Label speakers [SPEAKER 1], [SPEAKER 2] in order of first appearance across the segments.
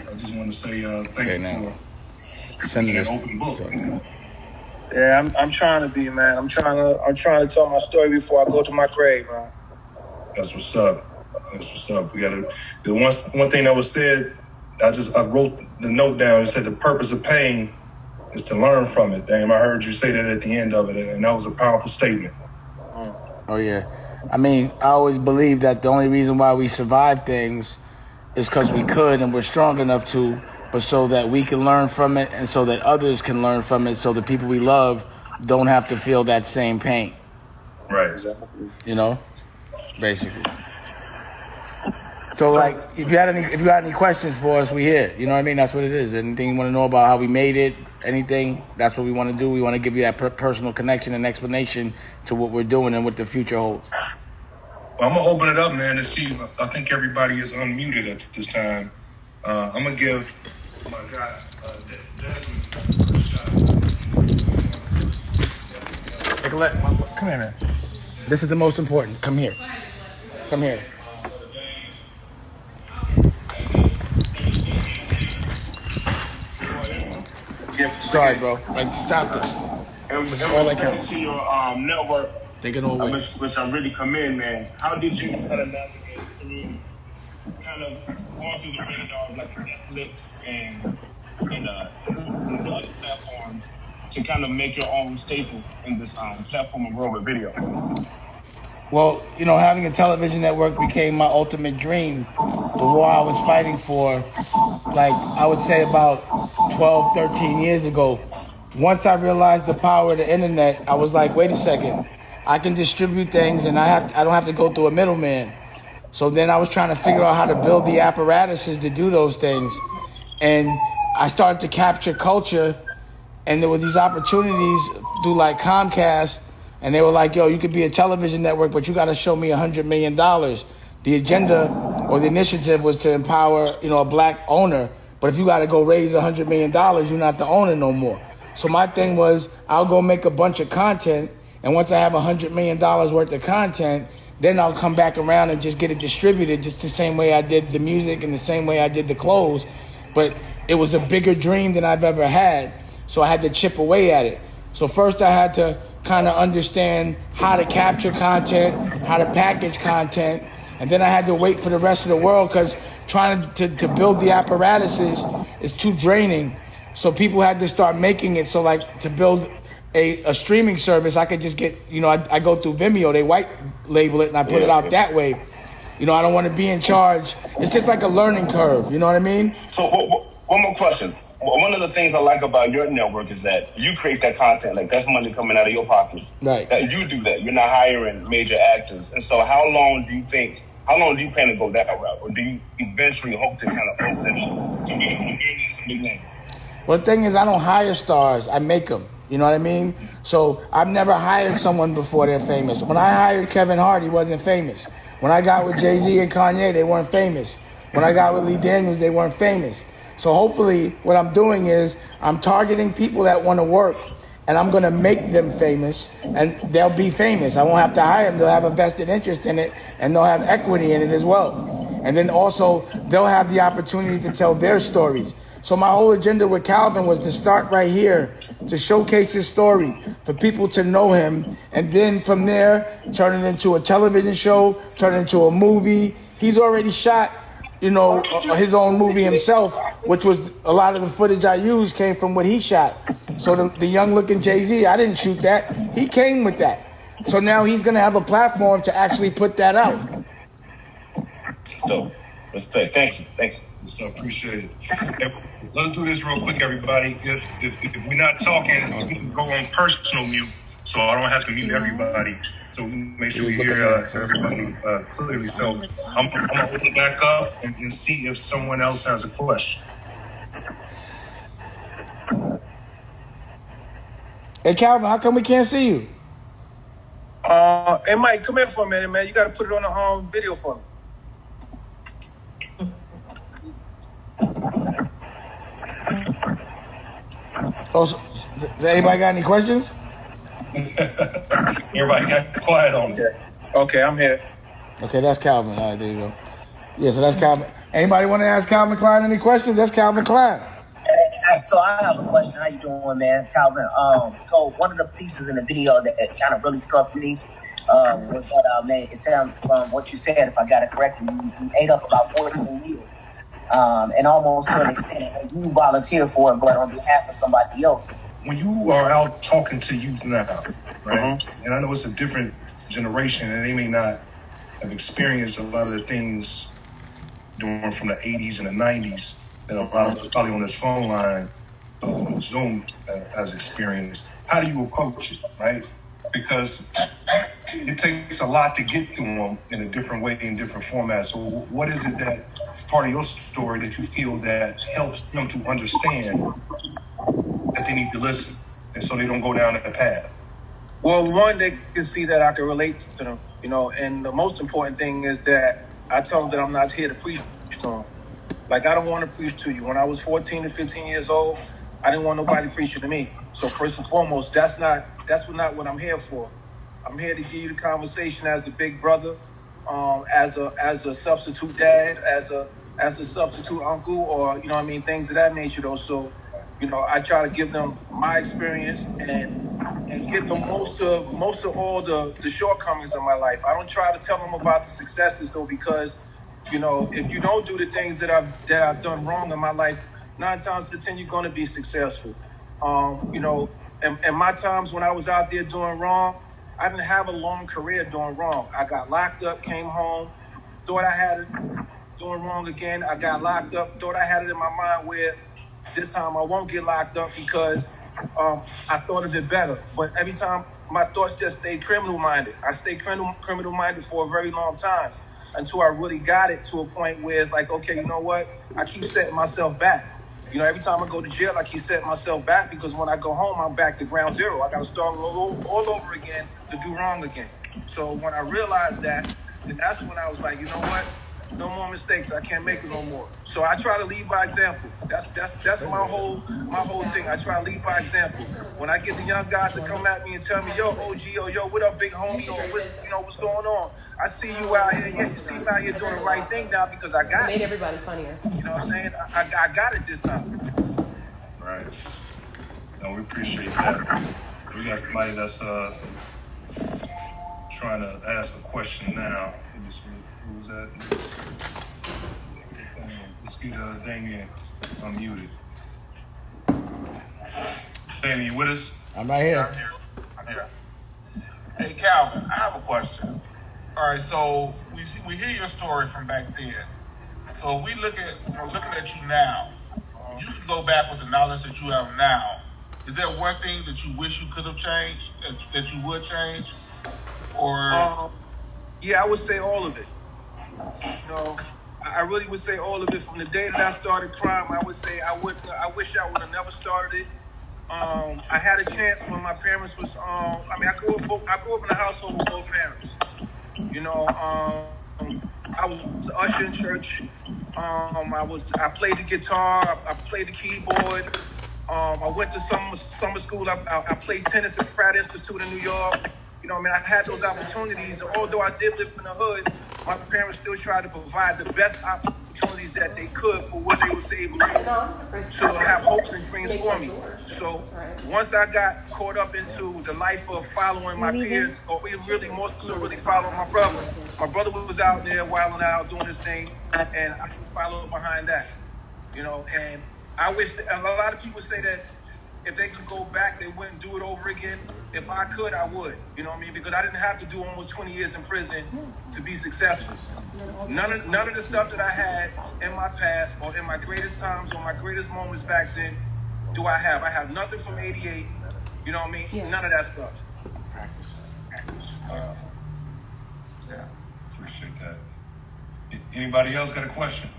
[SPEAKER 1] I just want to say thank you for being an open book.
[SPEAKER 2] Yeah, I'm trying to be, man. I'm trying to tell my story before I go to my grave, man.
[SPEAKER 1] That's what's up. That's what's up. We gotta. The one thing that was said, I wrote the note down. It said the purpose of pain is to learn from it. Damn, I heard you say that at the end of it, and that was a powerful statement.
[SPEAKER 3] Oh yeah, I mean, I always believe that the only reason why we survive things is because we could and we're strong enough to, but so that we can learn from it and so that others can learn from it, so the people we love don't have to feel that same pain.
[SPEAKER 1] Right.
[SPEAKER 3] You know, basically. So like, if you got any questions for us, we here. You know what I mean? That's what it is. Anything you want to know about how we made it, anything, that's what we want to do. We want to give you that personal connection and explanation to what we're doing and what the future holds.
[SPEAKER 1] Well, I'm going to open it up, man, to see. I think everybody is unmuted at this time. I'm going to give my guy, Desmond, a shot.
[SPEAKER 3] Come here, man. This is the most important. Come here. Come here. Sorry, bro. Like, stop this.
[SPEAKER 2] And all I can to your network,
[SPEAKER 3] take it all away.
[SPEAKER 2] Which I really commend, man. How did you kind of navigate through, kind of going through the radar of like Netflix and the other platforms to kind of make your own staple in this platform of world with video?
[SPEAKER 3] Well, you know, having a television network became my ultimate dream. The war I was fighting for, like, I would say about 12, 13 years ago. Once I realized the power of the internet, I was like, wait a second. I can distribute things and I don't have to go through a middleman. So then I was trying to figure out how to build the apparatuses to do those things. And I started to capture culture, and there were these opportunities through like Comcast. And they were like, yo, you could be a television network, but you got to show me $100 million. The agenda or the initiative was to empower, you know, a black owner. But if you got to go raise $100 million, you're not the owner no more. So my thing was, I'll go make a bunch of content. And once I have $100 million worth of content, then I'll come back around and just get it distributed just the same way I did the music and the same way I did the clothes. But it was a bigger dream than I've ever had. So I had to chip away at it. So first I had to kind of understand how to capture content, how to package content, and then I had to wait for the rest of the world, because trying to build the apparatuses is too draining. So people had to start making it. So like, to build a streaming service, I could just get, you know, I go through Vimeo, they white label it and I put it out that way. You know, I don't want to be in charge. It's just like a learning curve, you know what I mean?
[SPEAKER 2] So one more question. One of the things I like about your network is that you create that content. Like, that's money coming out of your pocket.
[SPEAKER 3] Right.
[SPEAKER 2] That you do that. You're not hiring major actors. And so how long do you plan to go that route? Or do you eventually hope to kind of open to be some big names?
[SPEAKER 3] Well, the thing is, I don't hire stars. I make them. You know what I mean? So I've never hired someone before they're famous. When I hired Kevin Hart, he wasn't famous. When I got with Jay-Z and Kanye, they weren't famous. When I got with Lee Daniels, they weren't famous. So hopefully what I'm doing is I'm targeting people that want to work, and I'm going to make them famous, and they'll be famous. I won't have to hire them. They'll have a vested interest in it, and they'll have equity in it as well. And then also they'll have the opportunity to tell their stories. So my whole agenda with Calvin was to start right here, to showcase his story, for people to know him, and then from there, turn it into a television show, turn it into a movie. He's already shot, you know, his own movie himself, which was a lot of the footage I used came from what he shot. So the young looking Jay-Z, I didn't shoot that. He came with that. So now he's going to have a platform to actually put that out.
[SPEAKER 2] So, respect. Thank you.
[SPEAKER 1] So appreciate it. Hey, let's do this real quick, everybody. If we're not talking, we can go on personal mute, so I don't have to mute everybody. So we make sure we hear everybody clearly. So I'm gonna open it back up and see if someone else has a question.
[SPEAKER 3] Hey Calvin, how come we can't see you?
[SPEAKER 2] Hey Mike, come here for a minute, man. You got to put it on the video for me.
[SPEAKER 3] Oh, so, does anybody got any questions?
[SPEAKER 1] Everybody got quiet on us.
[SPEAKER 2] Okay, I'm here.
[SPEAKER 3] Okay, that's Calvin. All right, there you go. Yeah, so that's Calvin. Anybody want to ask Calvin Klein any questions? That's Calvin Klein.
[SPEAKER 4] So I have a question. How you doing, man, Calvin? So one of the pieces in the video that kind of really struck me was that, man, it sounds from what you said, if I got it correctly, you ate up about 14 years, and almost to an extent you volunteer for it, but on behalf of somebody else.
[SPEAKER 1] When you are out talking to youth now, right? And I know it's a different generation, and they may not have experienced a lot of the things during from the 80s and the 90s that a lot of us probably on this phone line, on Zoom, has experienced. How do you approach it, right? Because it takes a lot to get to them in a different way, in different formats. So what is it that part of your story that you feel that helps them to understand that they need to listen, and so they don't go down that path?
[SPEAKER 5] Well, one, they can see that I can relate to them, and the most important thing is that I tell them that I'm not here to preach to them. Like, I don't want to preach to you. When I was 14 to 15 years old, I didn't want nobody preaching to me. So first and foremost, that's not what I'm here for. I'm here to give you the conversation as a big brother, as a substitute dad, as a substitute uncle, or things of that nature though. So, I try to give them my experience and give them most of all the shortcomings of my life. I don't try to tell them about the successes though, because if you don't do the things that I've done wrong in my life, 9 times out of 10 you're going to be successful. And my times when I was out there doing wrong, I didn't have a long career doing wrong. I got locked up, came home, thought I had it, doing wrong again. I got locked up, thought I had it in my mind where this time I won't get locked up because I thought of it better. But every time my thoughts just stayed criminal-minded. I stayed criminal-minded for a very long time until I really got it to a point where it's like, okay, you know what? I keep setting myself back. Every time I go to jail, I keep setting myself back because when I go home, I'm back to ground zero. I got to start all over again to do wrong again. So when I realized that, then that's when I was like, you know what? No more mistakes. I can't make it no more. So I try to lead by example. That's my whole thing. I try to lead by example. When I get the young guys to come at me and tell me, yo, OG, or yo, what up, big homie, or what's going on? I see you out here. Yeah, you see me out here doing the right thing now because I got it.
[SPEAKER 6] Made everybody funnier.
[SPEAKER 5] You know what I'm saying? I got it this time.
[SPEAKER 1] Right. No, we appreciate that. We got somebody that's trying to ask a question now. Who was that? Let's get Damien unmuted. Damien, you with us?
[SPEAKER 3] I'm right here.
[SPEAKER 2] I'm here. Hey, Calvin, I have a question. All right, so we hear your story from back then. So we looking at you now. You can go back with the knowledge that you have now. Is there one thing that you wish you could have changed, that you would change, or?
[SPEAKER 5] Yeah, I would say all of it. I really would say all of it. From the day that I started crime, I would say I wish I would have never started it. I had a chance when my parents was. I grew up in a household with both parents. I was an usher in church. I played the guitar. I played the keyboard. I went to summer school. I played tennis at Pratt Institute in New York. I had those opportunities. Although I did live in the hood, my parents still tried to provide the best opportunities that they could for what they was able to have hopes and dreams for me. So once I got caught up into the life of following my peers, or really more so really following my brother was out there wilding out doing his thing, and I followed behind that. And I wish a lot of people say that if they could go back, they wouldn't do it over again. If I could, I would. Because I didn't have to do almost 20 years in prison to be successful. None of the stuff that I had in my past or in my greatest times or my greatest moments back then do I have. I have nothing from 88. Yeah. None of that stuff.
[SPEAKER 1] Yeah, appreciate that. Anybody else got a question?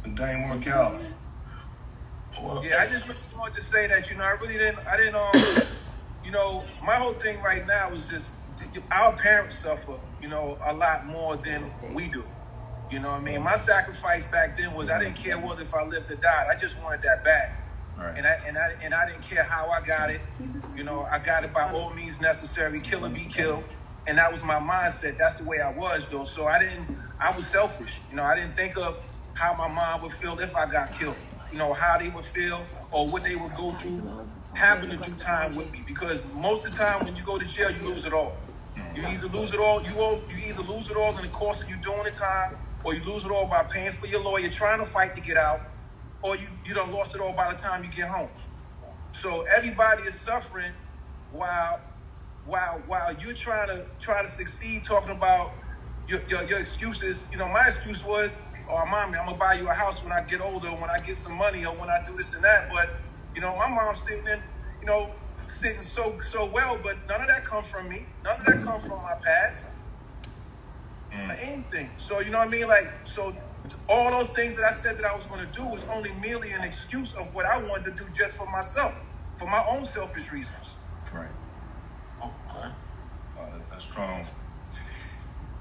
[SPEAKER 1] It didn't work out.
[SPEAKER 5] Yeah, I just really wanted to say that, I didn't, my whole thing right now is just, our parents suffer, a lot more than we do. My sacrifice back then was I didn't care whether if I lived or died. I just wanted that back. Right. And I didn't care how I got it. I got it by all means necessary, kill or be killed. And that was my mindset. That's the way I was, though. So I was selfish. You know, I didn't think of how my mom would feel if I got killed. You know, how they would feel or what they would go through having to do time with me. Because most of the time when you go to jail, you lose it all. You either lose it all, you either lose it all in the course of you doing the time, or you lose it all by paying for your lawyer, trying to fight to get out, or you done lost it all by the time you get home. So everybody is suffering while you're trying to succeed, talking about your excuses. You know, my excuse was, oh, mommy, I'm gonna buy you a house when I get older, when I get some money, or when I do this and that. But you know, my mom's sitting in, you know, sitting so well, but none of that comes from me. None of that comes from my past. Or anything. So you know what I mean? Like, so all those things that I said that I was gonna do was only merely an excuse of what I wanted to do just for myself, for my own selfish reasons.
[SPEAKER 1] Right. Okay. That's strong.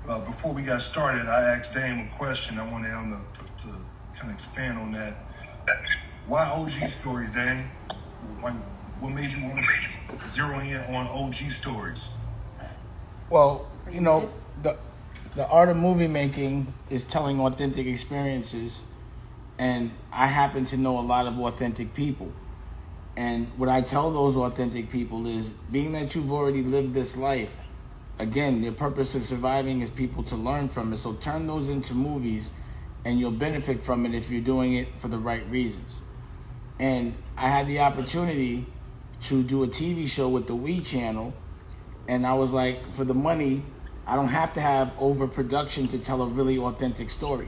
[SPEAKER 1] Before we got started, I asked Dame a question. I wanted him to kind of expand on that. Why OG stories, Dame? What made you want to zero in on OG stories?
[SPEAKER 3] Well, you know, the art of movie making is telling authentic experiences, and I happen to know a lot of authentic people. And what I tell those authentic people is, being that you've already lived this life, again, the purpose of surviving is people to learn from it. So turn those into movies, and you'll benefit from it if you're doing it for the right reasons. And I had the opportunity to do a TV show with the We channel, and I was like, for the money, I don't have to have overproduction to tell a really authentic story.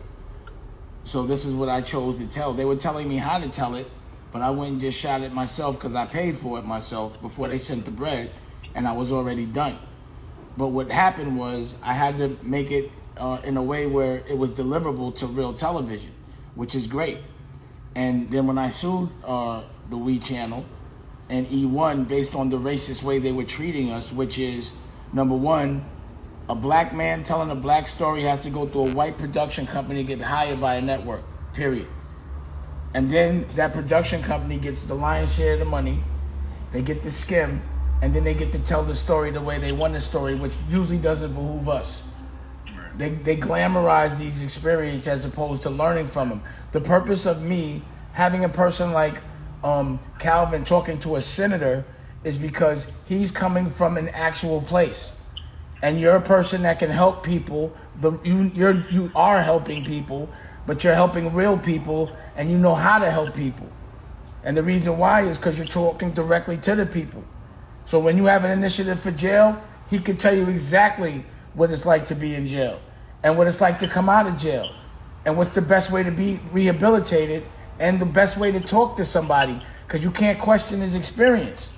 [SPEAKER 3] So this is what I chose to tell. They were telling me how to tell it, but I went and just shot it myself because I paid for it myself before they sent the bread, and I was already done. But what happened was I had to make it in a way where it was deliverable to real television, which is great. And then when I sued the We channel and E1 based on the racist way they were treating us, which is, number one, a black man telling a black story has to go through a white production company to get hired by a network, period. And then that production company gets the lion's share of the money, they get the skim, and then they get to tell the story the way they want the story, which usually doesn't behoove us. They glamorize these experiences as opposed to learning from them. The purpose of me having a person like Calvin talking to a senator is because he's coming from an actual place. And you're a person that can help people. You are helping people, but you're helping real people, and you know how to help people. And the reason why is because you're talking directly to the people. So when you have an initiative for jail, he can tell you exactly what it's like to be in jail and what it's like to come out of jail and what's the best way to be rehabilitated and the best way to talk to somebody, because you can't question his experience.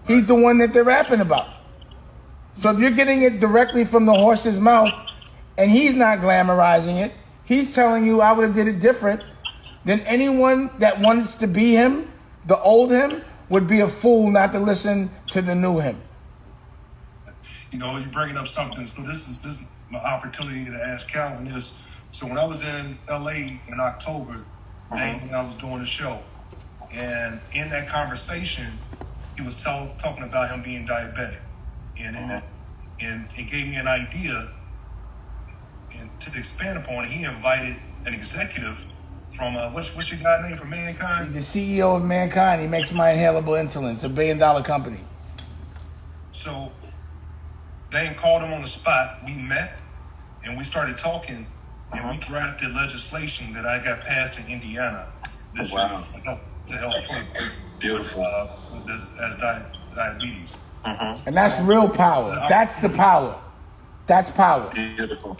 [SPEAKER 3] He's the one that they're rapping about. So if you're getting it directly from the horse's mouth and he's not glamorizing it, he's telling you I would have did it different, then anyone that wants to be him, the old him, would be a fool not to listen to the new him.
[SPEAKER 1] You know, you're bringing up something. So this is my opportunity to ask Calvin this. So when I was in LA in October, when I was doing the show, and in that conversation, he was talking about him being diabetic, and it gave me an idea. And to expand upon it, he invited an executive from what's your guy name from Mankind?
[SPEAKER 3] The CEO of Mankind. He makes my inhalable insulin. It's $1 billion company.
[SPEAKER 1] So Dane called him on the spot. We met and we started talking, and we drafted legislation that I got passed in Indiana this year to help folk.
[SPEAKER 2] Beautiful.
[SPEAKER 1] As diabetes.
[SPEAKER 3] And that's real power. That's the power. That's power.
[SPEAKER 2] Beautiful.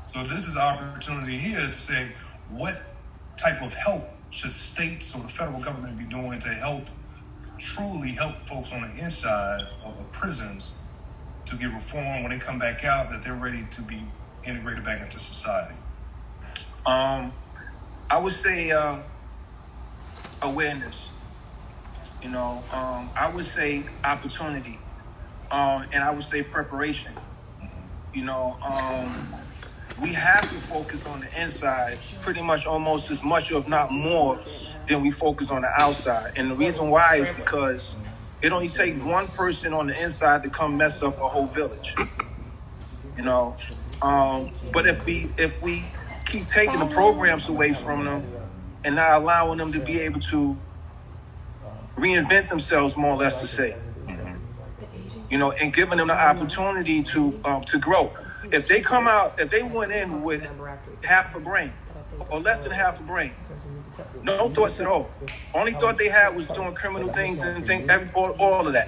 [SPEAKER 1] So this is our opportunity here to say, what type of help should states or the federal government be doing to truly help folks on the inside of the prisons to get reform when they come back out, that they're ready to be integrated back into society?
[SPEAKER 5] I would say awareness. You know, I would say opportunity, and I would say preparation. You know, we have to focus on the inside pretty much almost as much, if not more, than we focus on the outside. And the reason why is because it only takes one person on the inside to come mess up a whole village. you know. But if we keep taking the programs away from them and not allowing them to be able to reinvent themselves, more or less to say, you know, and giving them the opportunity to grow. If they come out, if they went in with half a brain or less than half a brain, no thoughts at all. Only thought they had was doing criminal things and all of that.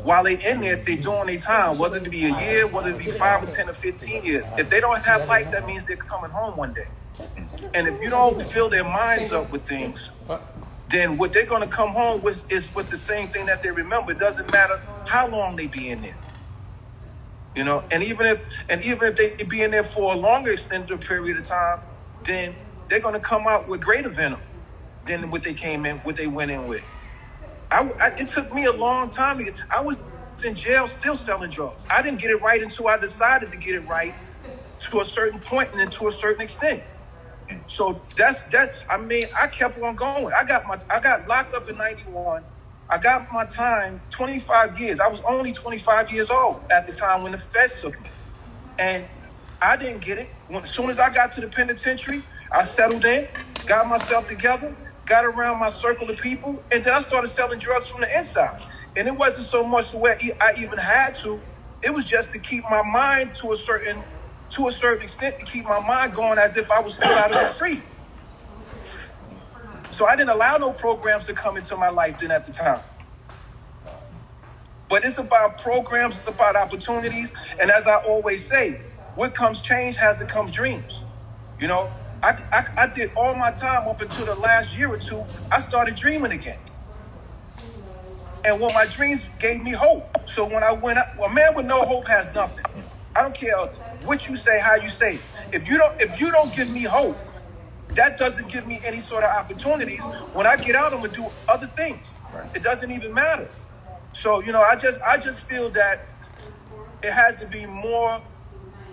[SPEAKER 5] While they in there, they doing their time, whether it be a year, whether it be 5 or 10 or 15 years. If they don't have life, that means they're coming home one day. And if you don't fill their minds up with things, then what they're going to come home with is with the same thing that they remember. It doesn't matter how long they be in there. You know, and even if they be in there for a longer extended period of time, then they're going to come out with greater venom than what they went in with. It took me a long time. I was in jail still selling drugs. I didn't get it right until I decided to get it right to a certain point and then to a certain extent. So I mean, I kept on going. I got locked up in 91. I got my time 25 years. I was only 25 years old at the time when the feds took me. And I didn't get it. As soon as I got to the penitentiary, I settled in, got myself together, got around my circle of people, and then I started selling drugs from the inside. And it wasn't so much the way I even had to. It was just to keep my mind to a certain extent, to keep my mind going as if I was still out of the street. So I didn't allow no programs to come into my life then at the time. But it's about programs, it's about opportunities, and as I always say, what comes change hasn't come dreams. You know, I did all my time up until the last year or two, I started dreaming again. And when my dreams gave me hope. So when I went out, a man with no hope has nothing. I don't care what you say, how you say it. If you don't give me hope, that doesn't give me any sort of opportunities. When I get out, I'm gonna do other things. Right. It doesn't even matter. So, you know, I just feel that it has to be more.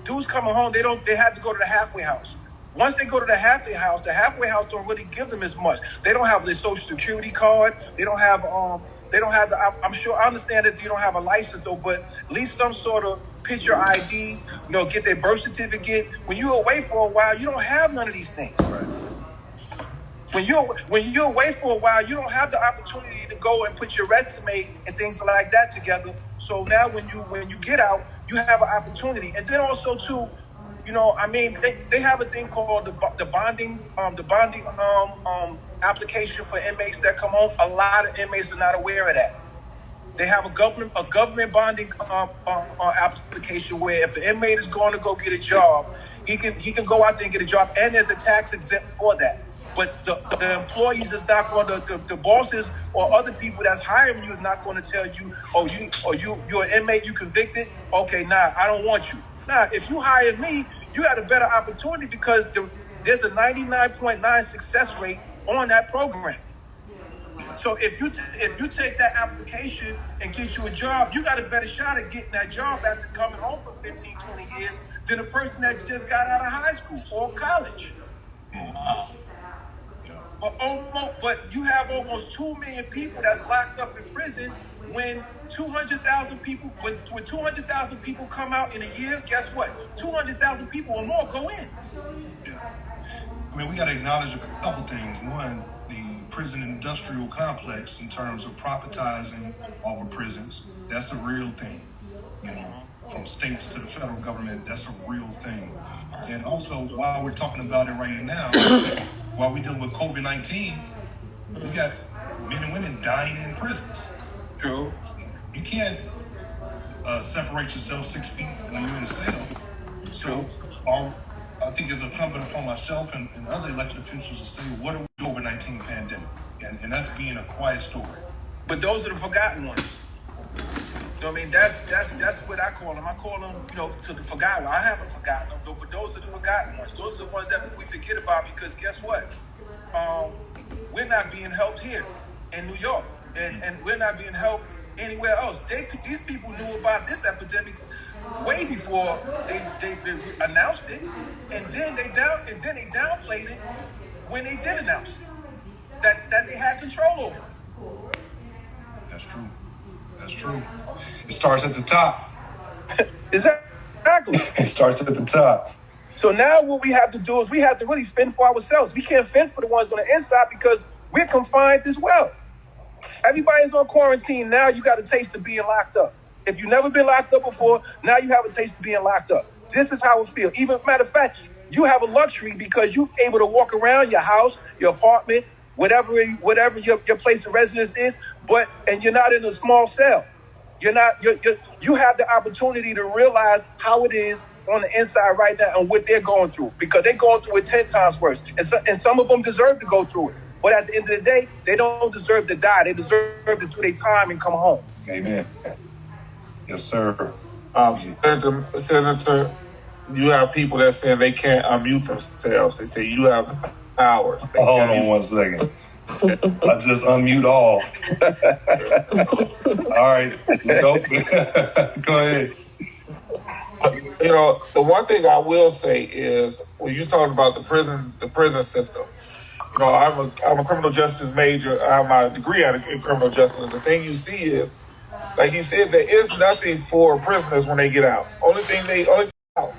[SPEAKER 5] Dudes coming home, they have to go to the halfway house. Once they go to the halfway house don't really give them as much. They don't have their social security card. They don't have I'm sure I understand that you don't have a license though, but at least some sort of picture ID, you know, get their birth certificate. When you're away for a while, you don't have none of these things. Right. When you're away for a while, you don't have the opportunity to go and put your resume and things like that together. So now when you get out, you have an opportunity. And then also too, you know, I mean, they have a thing called the bonding application for inmates that come home. A lot of inmates are not aware of that. They have a government bonding application where if the inmate is going to go get a job, he can go out there and get a job, and there's a tax exempt for that. But the employees is not going to, the bosses or other people that's hiring you is not going to tell you, you're an inmate, you convicted. Okay, nah, I don't want you. Nah, if you hire me, you got a better opportunity because there's a 99.9 success rate on that program. So if you take that application and get you a job, you got a better shot at getting that job after coming home for 15, 20 years than a person that just got out of high school or college. But you have almost 2 million people that's locked up in prison when 200,000 people, when 200,000 people come out in a year, guess what? 200,000 people or more go in.
[SPEAKER 1] Yeah. I mean, we got to acknowledge a couple things. One, the prison industrial complex in terms of privatizing all the prisons, that's a real thing. You know, from states to the federal government, that's a real thing. And also, while we're talking about it right now, while we're dealing with COVID-19, we got men and women dying in prisons.
[SPEAKER 5] True.
[SPEAKER 1] You can't separate yourself 6 feet when you're in a cell. So I think it's incumbent upon myself and other elected officials to say, what are we doing with the COVID-19 pandemic? And that's being a quiet story.
[SPEAKER 5] But those are the forgotten ones. You know what I mean? That's what I call them. I call them, you know, to the forgotten. I haven't forgotten them, though, but those are the forgotten ones. Those are the ones that we forget about because guess what? We're not being helped here in New York, and we're not being helped anywhere else. These people knew about this epidemic way before they announced it, and then they downplayed it when they did announce it that they had control over.
[SPEAKER 1] That's true. That's true. It starts at the top.
[SPEAKER 5] Exactly. Exactly.
[SPEAKER 1] It starts at the top.
[SPEAKER 5] So now what we have to do is we have to really fend for ourselves. We can't fend for the ones on the inside because we're confined as well. Everybody's on quarantine now. You got a taste of being locked up. If you've never been locked up before, now you have a taste of being locked up. This is how it feels. Even matter of fact, you have a luxury because you're able to walk around your house, your apartment, whatever your place of residence is, and you're not in a small cell. You have the opportunity to realize how it is on the inside right now and what they're going through, because they're going through it 10 times worse. And some of them deserve to go through it. But at the end of the day, they don't deserve to die. They deserve to do their time and come home.
[SPEAKER 1] Amen. Yes, sir.
[SPEAKER 6] Senator, you have people that say they can't unmute themselves. They say you have hours.
[SPEAKER 1] Hold on 1 second. I just unmute all. All right. Go ahead.
[SPEAKER 6] You know, the one thing I will say is when you talk about the prison system. You know, I'm a criminal justice major. I have my degree in criminal justice. The thing you see is, like he said, there is nothing for prisoners when they get out. Only out.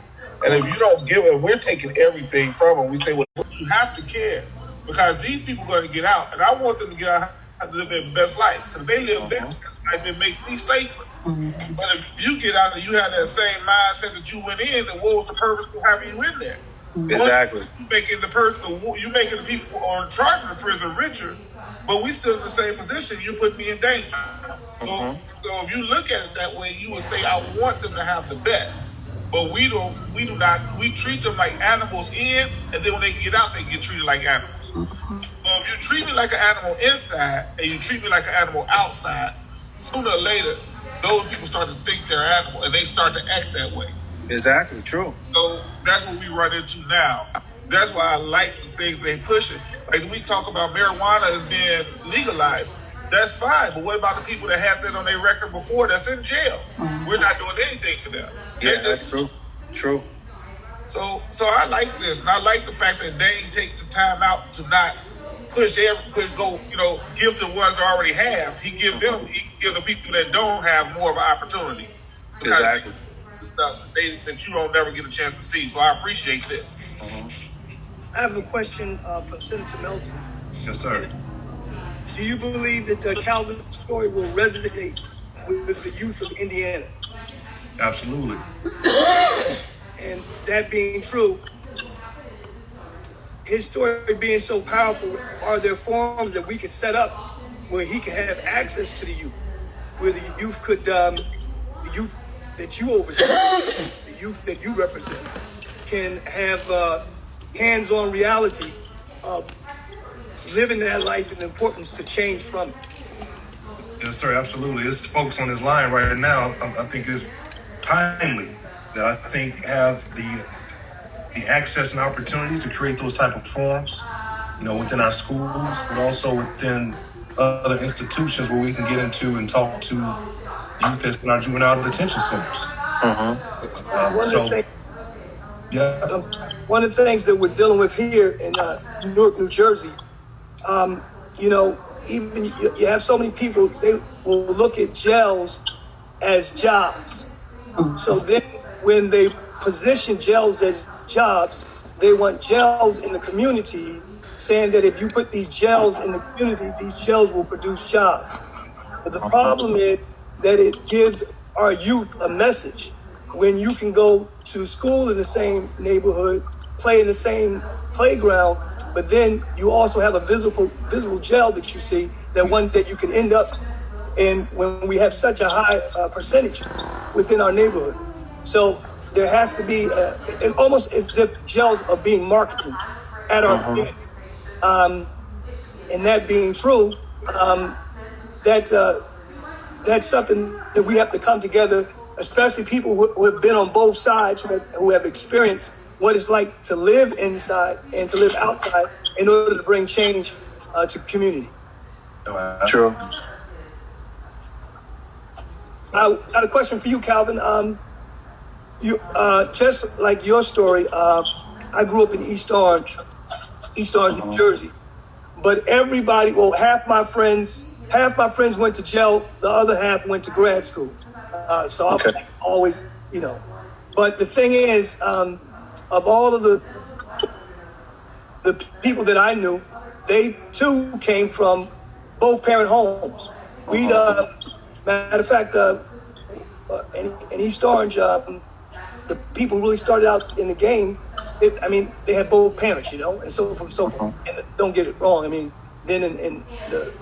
[SPEAKER 6] And if you don't give it, we're taking everything from them. We say, well,
[SPEAKER 2] You have to care because these people are going to get out, and I want them to get out and live their best life because they live their best life. It makes me safer. But if you get out and you have that same mindset that you went in, then what was the purpose of having you in there?
[SPEAKER 5] Exactly.
[SPEAKER 2] You're making the people who are in charge of the prison richer, but we still in the same position. You put me in danger. So if you look at it that way, you would say, I want them to have the best. But we do not. We treat them like animals in, and then when they get out, they get treated like animals. Well, if you treat me like an animal inside, and you treat me like an animal outside, sooner or later, those people start to think they're animal, and they start to act that way.
[SPEAKER 5] Exactly, true.
[SPEAKER 2] So that's what we run into now. That's why I like the things they pushing. Like we talk about marijuana as being legalized. That's fine, but what about the people that have that on their record before that's in jail? We're not doing anything for them.
[SPEAKER 5] Yeah, that's true. True.
[SPEAKER 2] So I like this, and I like the fact that Dane take the time out to not give to the ones that already have. He give the people that don't have more of an opportunity.
[SPEAKER 5] Exactly.
[SPEAKER 2] Stuff that you don't never get a chance to see. So I appreciate this.
[SPEAKER 7] I have a question for Senator Melton.
[SPEAKER 1] Yes, sir.
[SPEAKER 7] Do you believe that Calvin's story will resonate with the youth of Indiana?
[SPEAKER 1] Absolutely.
[SPEAKER 7] And that being true, his story being so powerful, are there forums that we can set up where he can have access to the youth, where the youth could, the youth that you oversee, the youth that you represent, can have hands-on reality of living that life and the importance to change from it?
[SPEAKER 1] Yes, sir. Absolutely. It's folks on this line right now. I think it's timely that I think have the access and opportunities to create those type of forums, within our schools, but also within other institutions where we can get into and talk to youth that's in our juvenile detention centers.
[SPEAKER 7] One of the things that we're dealing with here in Newark, New Jersey, even you have so many people, they will look at jails as jobs. So then when they position jails as jobs, they want jails in the community, saying that if you put these jails in the community, these jails will produce jobs. But the problem is that it gives our youth a message. When you can go to school in the same neighborhood, play in the same playground, but then you also have a visible jail that you see that one day you can end up in when we have such a high percentage within our neighborhood. So there has to be, almost as if jails are being marketed at our community. And that being true, that's something that we have to come together, especially people who have been on both sides, who have experienced what it's like to live inside and to live outside in order to bring change to community.
[SPEAKER 5] True.
[SPEAKER 7] I got a question for you, Calvin. You just like your story, I grew up in East Orange, New Jersey. But everybody, half my friends went to jail. The other half went to grad school. So I was always, But the thing is, of all of the people that I knew, they too came from both parent homes. We, matter of fact, in East Orange, the people who really started out in the game, they had both parents, and so forth and so forth. And don't get it wrong. Then in the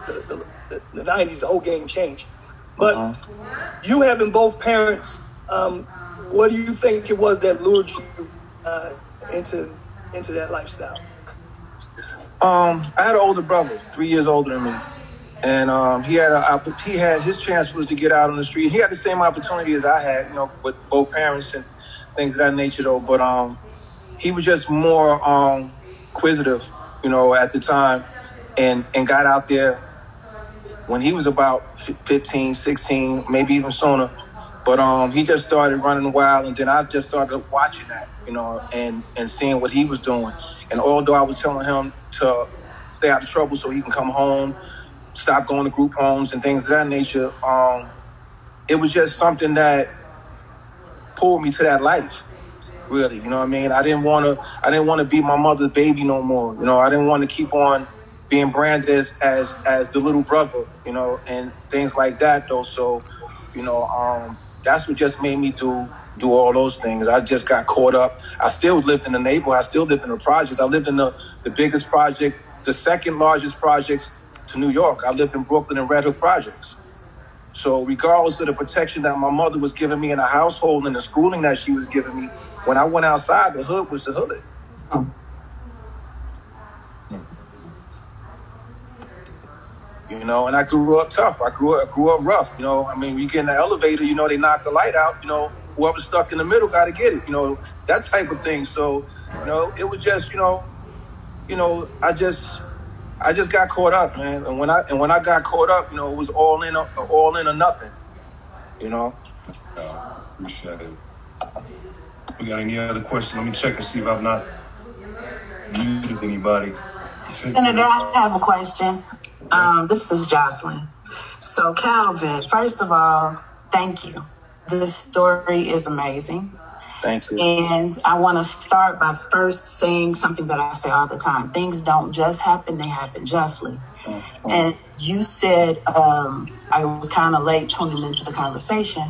[SPEAKER 7] 90s, the whole game changed. But you having both parents, what do you think it was that lured you into that lifestyle?
[SPEAKER 5] I had an older brother, 3 years older than me, and he had his chance was to get out on the street. He had the same opportunity as I had, with both parents and things of that nature, though. But he was just more inquisitive, at the time, and got out there when he was about 15, 16, maybe even sooner. But he just started running wild, and then I just started watching that, and seeing what he was doing. And although I was telling him to stay out of trouble so he can come home, stop going to group homes and things of that nature, it was just something that pulled me to that life, really. I didn't want to be my mother's baby no more. I didn't want to keep on being branded as the little brother, and things like that, though. So, that's what just made me do all those things. I just got caught up. I still lived in the neighborhood. I still lived in the projects. I lived in the biggest project, the second largest projects to New York. I lived in Brooklyn and Red Hook projects. So regardless of the protection that my mother was giving me in the household and the schooling that she was giving me, when I went outside, the hood was the hood. And I grew up tough. I grew up rough. You get in the elevator, they knock the light out. Whoever's stuck in the middle got to get it. That type of thing. So, it was just, I just got caught up, man. And when I got caught up, it was all in or nothing.
[SPEAKER 1] Appreciate it. We got any other questions? Let me check and see if I've not muted anybody.
[SPEAKER 8] Senator, I have a question. This is Jocelyn. So, Calvin, first of all, thank you. This story is amazing.
[SPEAKER 5] Thank you.
[SPEAKER 8] And I want to start by first saying something that I say all the time. Things don't just happen, they happen justly. Mm-hmm. And you said, I was kind of late tuning into the conversation,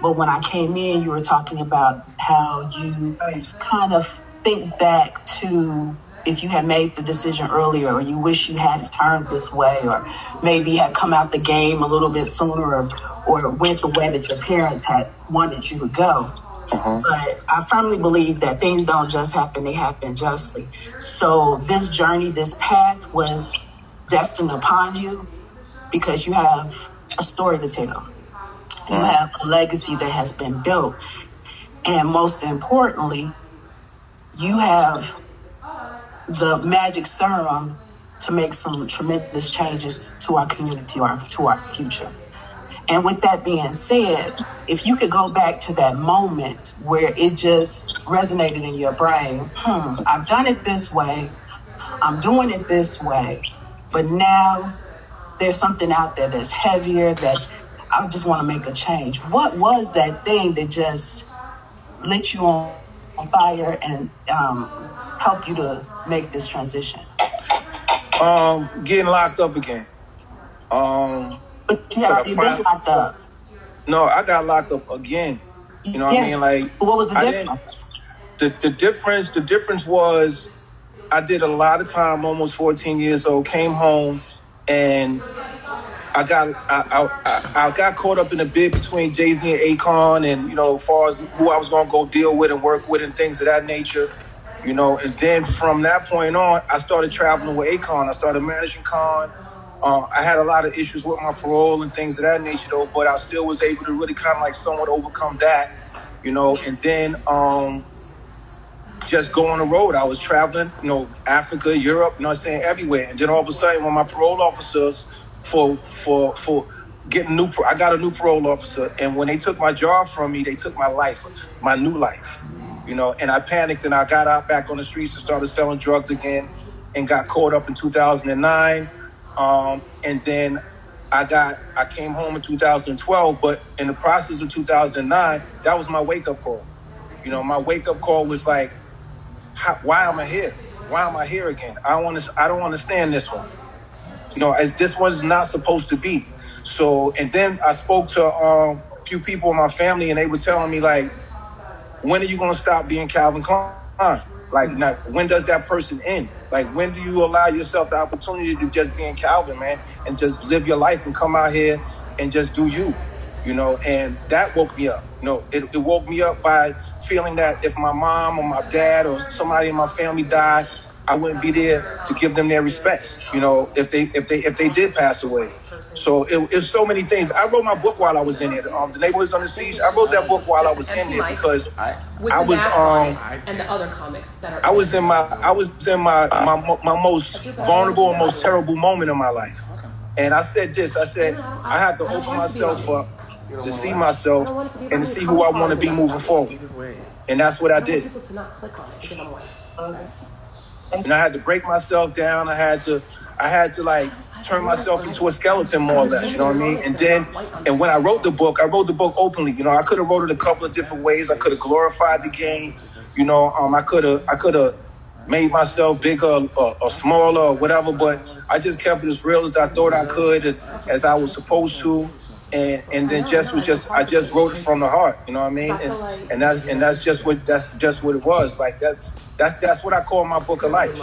[SPEAKER 8] but when I came in, you were talking about how you kind of think back to if you had made the decision earlier, or you wish you hadn't turned this way, or maybe had come out the game a little bit sooner, or went the way that your parents had wanted you to go. Uh-huh. But I firmly believe that things don't just happen, they happen justly. So this journey, this path was destined upon you because you have a story to tell. You have a legacy that has been built. And most importantly, you have the magic serum to make some tremendous changes to our community, or to our future. And with that being said, if you could go back to that moment where it just resonated in your brain, I've done it this way, I'm doing it this way, but now there's something out there that's heavier, that I just want to make a change. What was that thing that just lit you on fire and help you to make this transition?
[SPEAKER 5] Getting locked up again.
[SPEAKER 8] But you had already been locked up.
[SPEAKER 5] No, I got locked up again. You know what I mean? Like,
[SPEAKER 8] what was the difference?
[SPEAKER 5] The difference was I did a lot of time, almost 14 years old, came home, and I got caught up in a bid between Jay-Z and Akon, and as far as who I was gonna go deal with and work with and things of that nature. And then from that point on, I started traveling with Akon. I started managing Con. I had a lot of issues with my parole and things of that nature, though, but I still was able to really kind of like somewhat overcome that, and then just go on the road. I was traveling, Africa, Europe, everywhere. And then all of a sudden, when my parole officers for getting I got a new parole officer, and when they took my job from me, they took my life, my new life. And I panicked, and I got out back on the streets and started selling drugs again, and got caught up in 2009. And then I came home in 2012, but in the process of 2009, that was my wake up call. My wake up call was like, why am I here? Why am I here again? I don't understand this one. As this one's not supposed to be. So, and then I spoke to a few people in my family, and they were telling me, like, when are you going to stop being Calvin Klein? Like, when does that person end? Like, when do you allow yourself the opportunity to just be in Calvin, man, and just live your life and come out here and just do you, And that woke me up. It woke me up by feeling that if my mom or my dad or somebody in my family died, I wouldn't be there to give them their respects, if they did pass away. So it's so many things. I wrote my book while I was in there. The Neighborhoods Under Siege. I wrote that book while I was in there because I was
[SPEAKER 9] and the other comics that are.
[SPEAKER 5] I was in my most vulnerable and most terrible moment in my life. And I said this. I said I had to open myself up to see myself and to see who I want to be moving forward. And that's what I did.
[SPEAKER 9] People to not click on it because I'm white.
[SPEAKER 5] And I had to break myself down. I had to like turn myself into a skeleton, more or less. You know what I mean? And when I wrote the book openly. I could have wrote it a couple of different ways. I could have glorified the game. I could have made myself bigger or smaller or whatever. But I just kept it as real as I thought I could, and as I was supposed to. And then I just wrote it from the heart. You know what I mean? And that's just what it was. Like that's what I call my book of life.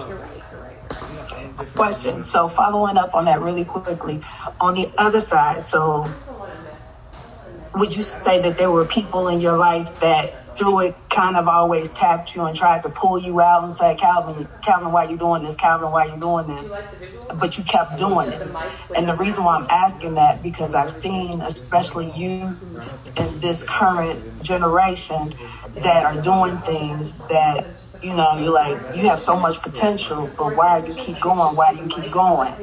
[SPEAKER 8] Question. So following up on that really quickly, on the other side, so would you say that there were people in your life that through it kind of always tapped you and tried to pull you out and say, Calvin, why you doing this? Calvin, why you doing this? But you kept doing it. And the reason why I'm asking that, because I've seen, especially youth in this current generation, that are doing things that, you're like, you have so much potential, but why do you keep going? Why do you keep going?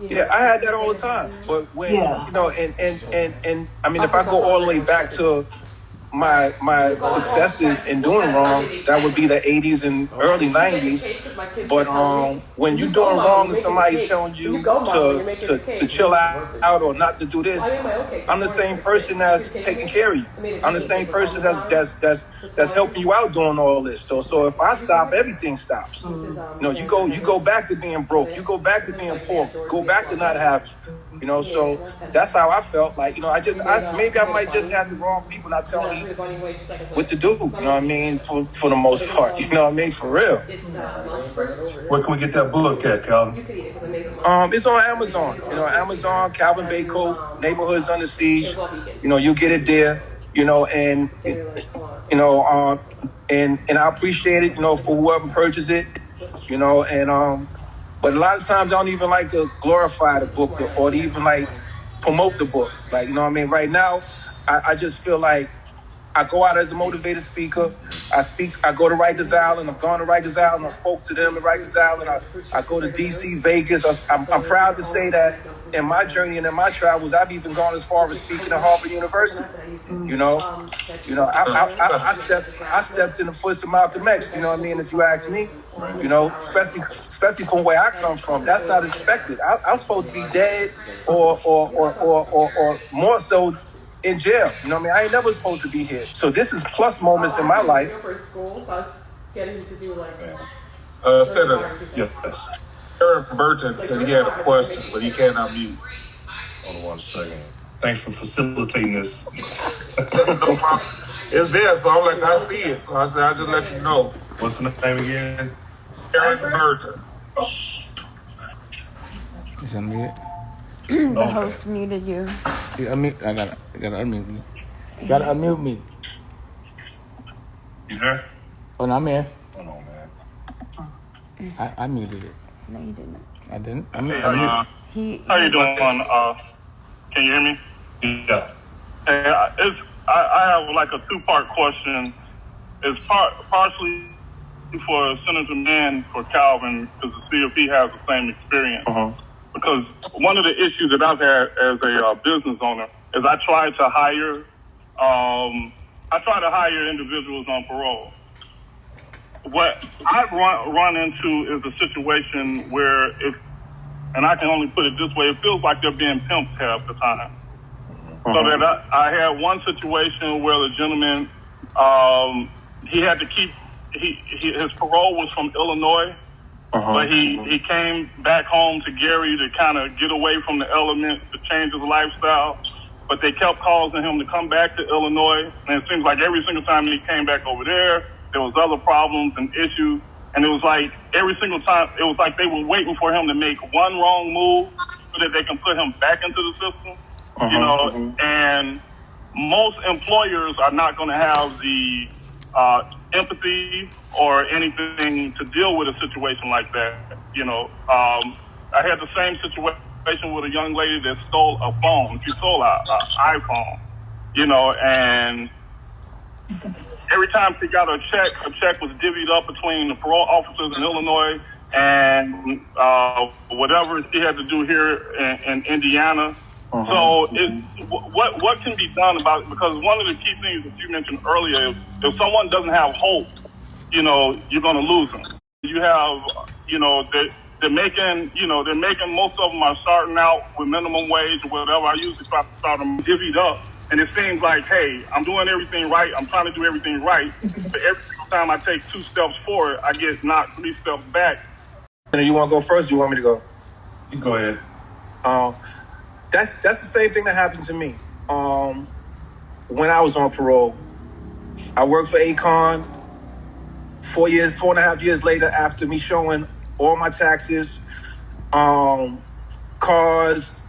[SPEAKER 5] Yeah, I had that all the time. But when, and I mean, if I go all the way back to my successes in doing wrong, that would be the 80s and early 90s. But when you're doing wrong and somebody's telling you to chill out or not to do this, I'm the same person that's taking care of you. I'm the same person that's helping you out doing all this. So if I stop, everything stops. You go back to being broke. You go back to being poor. Go back to not having. So that's how I felt. Like, maybe I might just have the wrong people not telling me what to do. You know what I mean? For the most part. You know what I mean? For real.
[SPEAKER 1] Where can we get that book at, Calvin?
[SPEAKER 5] It's on Amazon. Amazon, Calvin Bako, Neighborhoods Under Siege. You get it there. And I appreciate it. For whoever purchased it. But a lot of times I don't even like to glorify the book or to even like promote the book. Like, right now, I just feel like I go out as a motivated speaker. I go to Rikers Island. I've gone to Rikers Island. I spoke to them at Rikers Island. I go to DC, Vegas. I'm proud to say that in my journey and in my travels, I've even gone as far as speaking at Harvard University. I stepped in the footsteps of Malcolm X. If you ask me, especially from where I come from, that's not expected. I'm supposed to be dead or more so in jail. I ain't never supposed to be here. So this is plus moments in my life.
[SPEAKER 6] Senator, yes. Eric Burton said he had a question, but he can't unmute.
[SPEAKER 1] Hold on 1 second. Thanks for facilitating this.
[SPEAKER 6] No problem. It's there, so I'm like, I see it. So I said, I'll just let you know.
[SPEAKER 1] What's the name again?
[SPEAKER 6] Eric Burton.
[SPEAKER 3] Is unmuted?
[SPEAKER 10] The host muted you.
[SPEAKER 3] Yeah, I gotta unmute me. You gotta unmute me.
[SPEAKER 1] You there?
[SPEAKER 3] Oh, no, I'm here.
[SPEAKER 1] Hold on, man.
[SPEAKER 3] I muted it.
[SPEAKER 10] No, you didn't.
[SPEAKER 3] I didn't.
[SPEAKER 11] How you doing? Can you hear me?
[SPEAKER 1] Yeah.
[SPEAKER 11] I have like a two-part question. It's partially for Senator Mann for Calvin, to see if he has the same experience. Because one of the issues that I've had as a business owner is I try to hire individuals on parole. What I've run into is a situation where and I can only put it this way, it feels like they're being pimped half the time. So that I had one situation where the gentleman he had to keep his parole was from Illinois, but he came back home to Gary to kind of get away from the element, to change his lifestyle. But they kept causing him to come back to Illinois, and it seems like every single time he came back over there was other problems and issues. And it was like every single time, it was like they were waiting for him to make one wrong move so that they can put him back into the system. You know, and most employers are not going to have the empathy or anything to deal with a situation like that. You know, I had the same situation with a young lady that stole a phone. She stole an iPhone, you know, and every time she got her check was divvied up between the parole officers in Illinois and whatever she had to do here in Indiana. So what can be done about it? Because one of the key things that you mentioned earlier is if someone doesn't have hope, you know, you're going to lose them. You have, you know, they're making, most of them are starting out with minimum wage or whatever. I usually try to start them divvied up. And it seems like, hey, I'm doing everything right. I'm trying to do everything right. But every single time I take 2 steps forward, I get knocked 3 steps back.
[SPEAKER 5] You want to go first? Or you want me to go?
[SPEAKER 1] You go ahead.
[SPEAKER 5] That's the same thing that happened to me. When I was on parole, I worked for Akon. 4.5 years later, after me showing all my taxes, cars,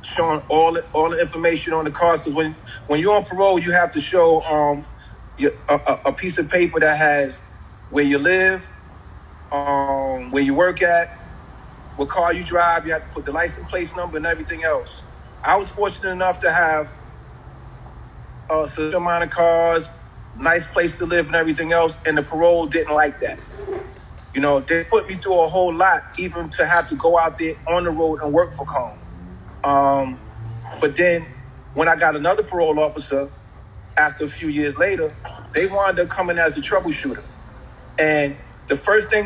[SPEAKER 5] showing all the information on the cars. Because when you're on parole, you have to show a piece of paper that has where you live, where you work at, what car you drive. You have to put the license plate number and everything else. I was fortunate enough to have a certain amount of cars, nice place to live and everything else, and the parole didn't like that. You know, they put me through a whole lot, even to have to go out there on the road and work for Cone. But then when I got another parole officer, after a few years later, they wound up coming as a troubleshooter. And the first thing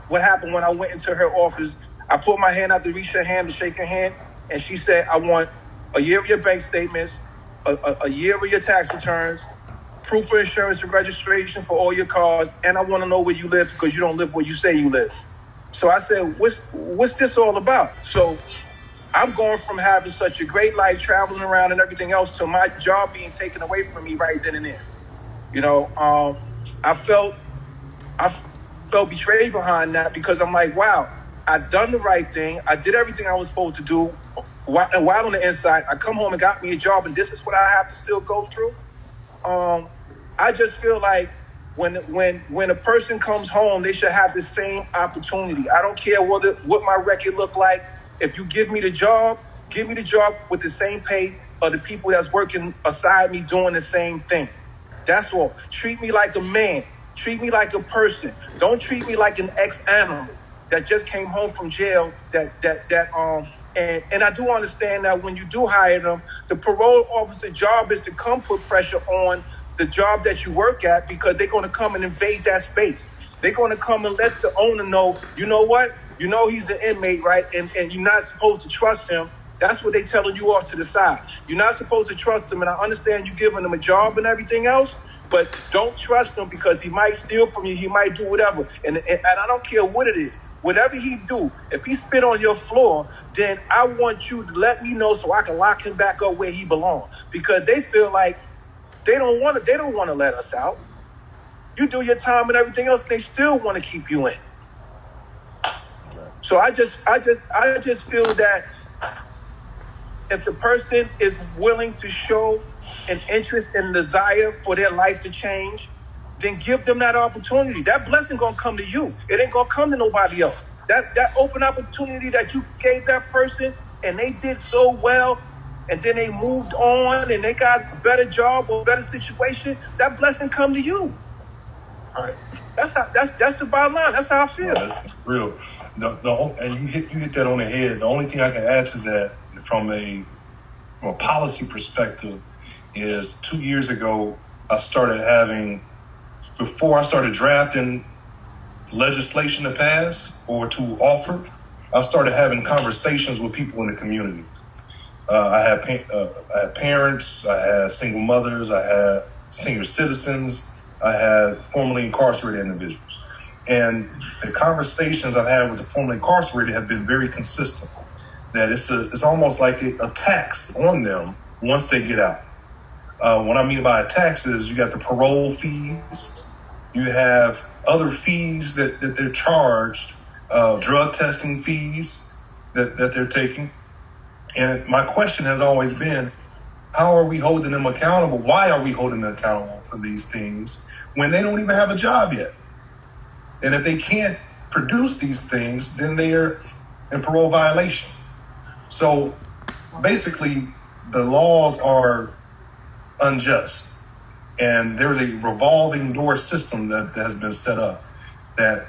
[SPEAKER 5] what happened when I went into her office, I put my hand out to reach her hand to shake her hand, and she said, I want a year of your bank statements, a year of your tax returns, proof of insurance and registration for all your cars, and I want to know where you live because you don't live where you say you live. So I said, what's this all about? So I'm going from having such a great life, traveling around and everything else, to my job being taken away from me right then and there. You know, I felt betrayed behind that, because I'm like, wow, I done the right thing. I did everything I was supposed to do. And while on the inside, I come home and got me a job, and this is what I have to still go through. I just feel like when a person comes home, they should have the same opportunity. I don't care what my record look like. If you give me the job with the same pay of the people that's working aside me doing the same thing. That's all. Treat me like a man. Treat me like a person. Don't treat me like an ex-animal that just came home from jail. And I do understand that when you do hire them, the parole officer job is to come put pressure on the job that you work at, because they're going to come and invade that space. They're going to come and let the owner know, you know what? You know he's an inmate, right? And you're not supposed to trust him. That's what they're telling you off to the side. You're not supposed to trust him, and I understand you giving him a job and everything else, but don't trust him, because he might steal from you. He might do whatever. And I don't care what it is. Whatever he do, if he spit on your floor, then I want you to let me know so I can lock him back up where he belongs. Because they feel like they don't want to let us out. You do your time and everything else, and they still want to keep you in. So I just feel that if the person is willing to show an interest and desire for their life to change, then give them that opportunity. That blessing gonna come to you. It ain't gonna come to nobody else. That open opportunity that you gave that person, and they did so well, and then they moved on and they got a better job or a better situation, that blessing come to you.
[SPEAKER 1] All right.
[SPEAKER 5] That's the bottom line. That's how I feel.
[SPEAKER 1] That's real. And you hit that on the head. The only thing I can add to that from a policy perspective is 2 years ago, before I started drafting legislation to pass or to offer, I started having conversations with people in the community. I had parents, I had single mothers, I had senior citizens, I had formerly incarcerated individuals. And the conversations I've had with the formerly incarcerated have been very consistent. That it's almost like a tax on them once they get out. What I mean by a tax is you got the parole fees, you have other fees that they're charged, drug testing fees that they're taking. And my question has always been, how are we holding them accountable? Why are we holding them accountable for these things when they don't even have a job yet? And if they can't produce these things, then they're in parole violation. So basically, the laws are unjust. And there's a revolving door system that has been set up that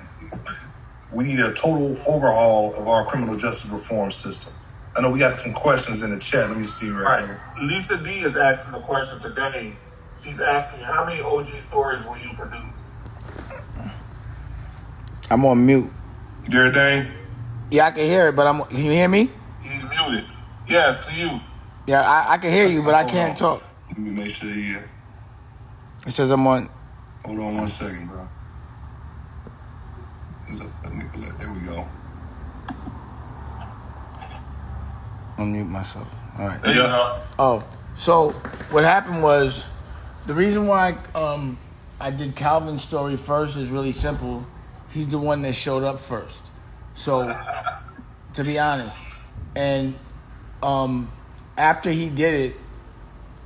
[SPEAKER 1] we need a total overhaul of our criminal justice reform system. I know we got some questions in the chat. Let me see right here.
[SPEAKER 6] Lisa D is asking a question today. She's asking, how many OG stories will you produce?
[SPEAKER 3] I'm on mute.
[SPEAKER 1] You there, Dane?
[SPEAKER 3] Yeah, I can hear it, but can you hear me?
[SPEAKER 6] He's muted. Yes, to you.
[SPEAKER 3] Yeah, I can hear you, but I can't talk.
[SPEAKER 1] Let me make sure he
[SPEAKER 3] It says I'm on.
[SPEAKER 1] Hold on 1 second, bro. There we go.
[SPEAKER 3] Unmute myself. All right.
[SPEAKER 6] There you go.
[SPEAKER 3] Oh, so what happened was, the reason why I did Calvin's story first is really simple. He's the one that showed up first. So, to be honest, and after he did it,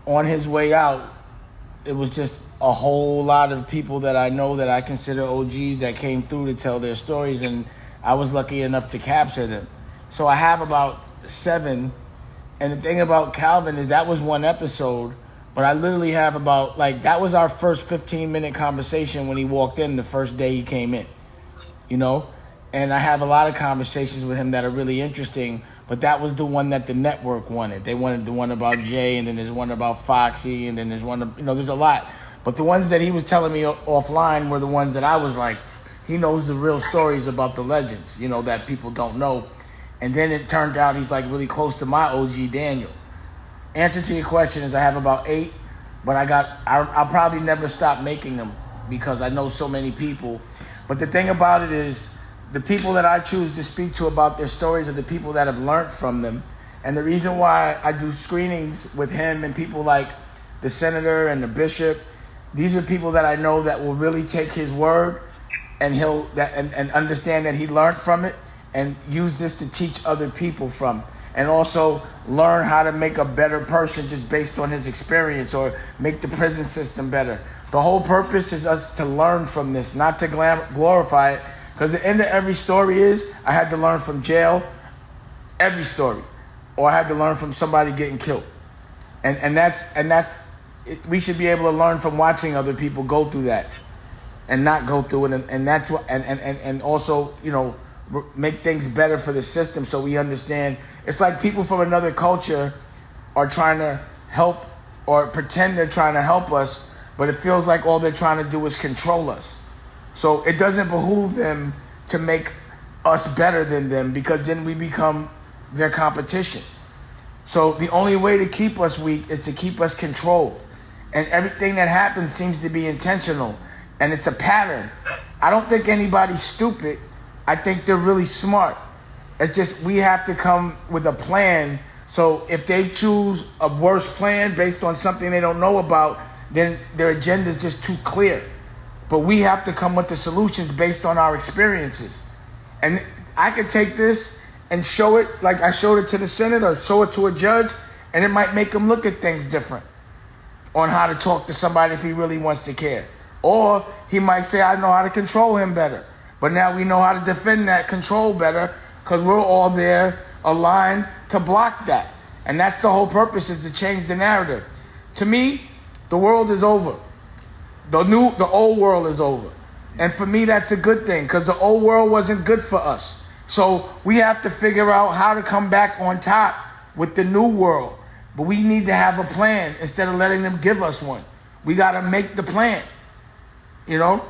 [SPEAKER 3] on his way out, it was just a whole lot of people that I know that I consider OGs that came through to tell their stories, and I was lucky enough to capture them. So I have about 7, and the thing about Calvin is that was one episode, but I literally have about, that was our first 15-minute conversation when he walked in the first day he came in, and I have a lot of conversations with him that are really interesting, but that was the one that the network wanted. They wanted the one about Jay, and then there's one about Foxy, and then there's one, there's a lot, but the ones that he was telling me offline were the ones that I was like, he knows the real stories about the legends, that people don't know. And then it turned out he's really close to my OG Daniel. Answer to your question is I have about 8, but I'll probably never stop making them because I know so many people. But the thing about it is the people that I choose to speak to about their stories are the people that have learned from them. And the reason why I do screenings with him and people like the senator and the bishop, these are people that I know that will really take his word and and understand that he learned from it and use this to teach other people from, and also learn how to make a better person just based on his experience or make the prison system better. The whole purpose is us to learn from this, not to glorify it, because the end of every story is I had to learn from jail, every story, or I had to learn from somebody getting killed. And that's we should be able to learn from watching other people go through that and not go through it, and that's what and also, make things better for the system so we understand. It's like people from another culture are trying to help or pretend they're trying to help us, but it feels like all they're trying to do is control us. So it doesn't behoove them to make us better than them, because then we become their competition. So the only way to keep us weak is to keep us controlled. And everything that happens seems to be intentional, and it's a pattern. I don't think anybody's stupid. I think they're really smart. It's just we have to come with a plan. So if they choose a worse plan based on something they don't know about, then their agenda is just too clear. But we have to come with the solutions based on our experiences. And I could take this and show it like I showed it to the Senate or show it to a judge, and it might make him look at things different on how to talk to somebody if he really wants to care. Or he might say, I know how to control him better. But now we know how to defend that control better because we're all there aligned to block that. And that's the whole purpose, is to change the narrative. To me, the world is over. The old world is over. And for me, that's a good thing, because the old world wasn't good for us. So we have to figure out how to come back on top with the new world. But we need to have a plan instead of letting them give us one. We got to make the plan, And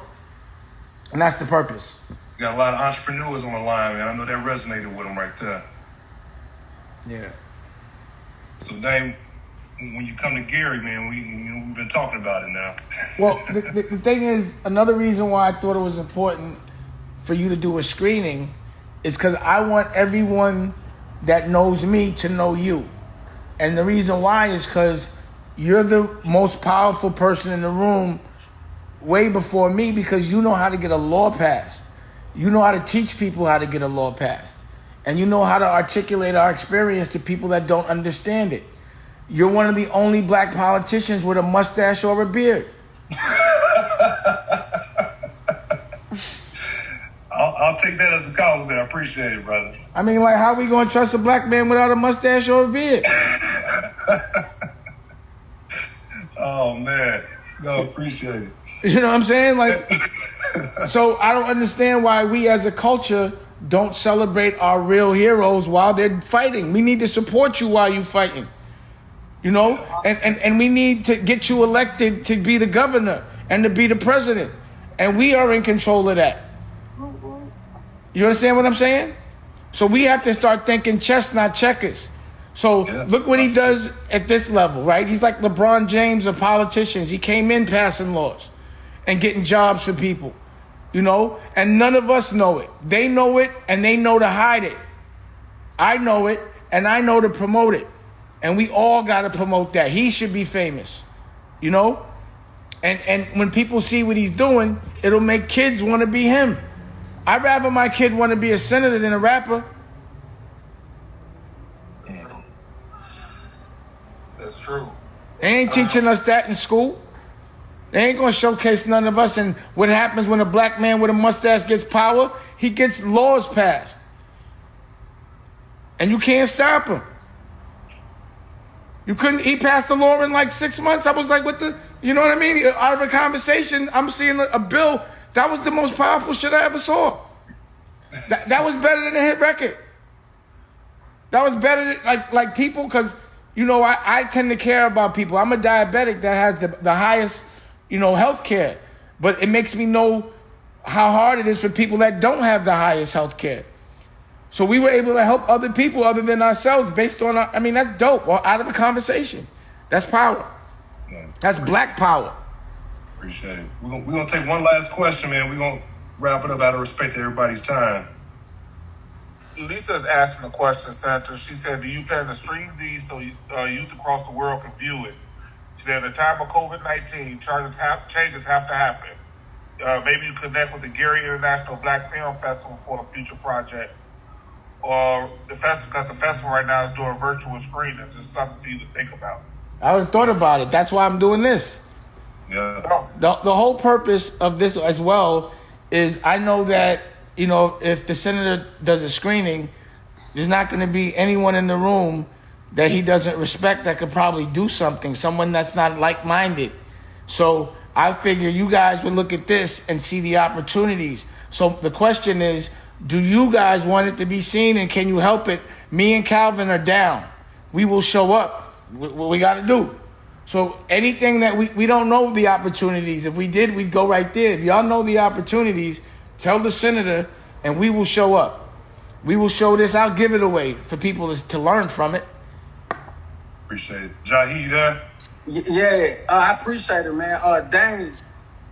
[SPEAKER 3] that's the purpose.
[SPEAKER 1] You got a lot of entrepreneurs on the line, man. I know that resonated with them right there.
[SPEAKER 3] Yeah.
[SPEAKER 1] So, Dame, when you come to Gary, man, we've been talking about it now.
[SPEAKER 3] Well, the thing is, another reason why I thought it was important for you to do a screening is because I want everyone that knows me to know you. And the reason why is because you're the most powerful person in the room way before me, because you know how to get a law passed. You know how to teach people how to get a law passed. And you know how to articulate our experience to people that don't understand it. You're one of the only black politicians with a mustache or a beard.
[SPEAKER 1] I'll take that as a compliment. I appreciate it, brother.
[SPEAKER 3] I mean, like, how are we going to trust a black man without a mustache or a beard?
[SPEAKER 1] Oh, man. No, appreciate it.
[SPEAKER 3] You know what I'm saying? Like, so I don't understand why we as a culture don't celebrate our real heroes while they're fighting. We need to support you while you're fighting. You know? And we need to get you elected to be the governor and to be the president. And we are in control of that. You understand what I'm saying? So we have to start thinking chess, not checkers. So look what he does at this level, right? He's like LeBron James of politicians. He came in passing laws and getting jobs for people, you know? And none of us know it. They know it, and they know to hide it. I know it, and I know to promote it. And we all got to promote that. He should be famous, you know? And when people see what he's doing, it'll make kids want to be him. I'd rather my kid want to be a senator than a rapper.
[SPEAKER 6] That's true.
[SPEAKER 3] They ain't teaching us that in school. They ain't going to showcase none of us. And what happens when a black man with a mustache gets power? He gets laws passed. And you can't stop him. You couldn't, he passed the law in like 6 months. I was like, what the, you know what I mean? Out of a conversation, I'm seeing a bill. That was the most powerful shit I ever saw. That was better than a hit record. That was better than, like people, because, you know, I tend to care about people. I'm a diabetic that has the highest, you know, health care. But it makes me know how hard it is for people that don't have the highest health care. So we were able to help other people other than ourselves based on, I mean, that's dope. Or out of a conversation. That's power. That's black power.
[SPEAKER 1] Appreciate it. We're gonna take one last question, man. We're gonna wrap it up out of respect to everybody's time.
[SPEAKER 6] Lisa's asking a question, Senator. She said, do you plan to stream these so youth across the world can view it? She said, at the time of COVID-19, changes have to happen. Maybe you connect with the Gary International Black Film Festival for the future project. Or the festival, because the festival right now is doing virtual screenings. It's something for you to think about.
[SPEAKER 3] I would have thought about it. That's why I'm doing this.
[SPEAKER 1] Yeah.
[SPEAKER 3] The whole purpose of this as well is I know that, you know, if the senator does a screening, there's not going to be anyone in the room that he doesn't respect that could probably do something, someone that's not like-minded. So I figure you guys would look at this and see the opportunities. So the question is, do you guys want it to be seen, and can you help it? Me and Calvin are down. We will show up. What we got to do. So anything that we don't know the opportunities. If we did, we'd go right there. If y'all know the opportunities, tell the senator, and we will show up. We will show this. I'll give it away for people to learn from it.
[SPEAKER 1] Appreciate it. Jahi, you there?
[SPEAKER 12] Yeah, I appreciate it, man. Dane,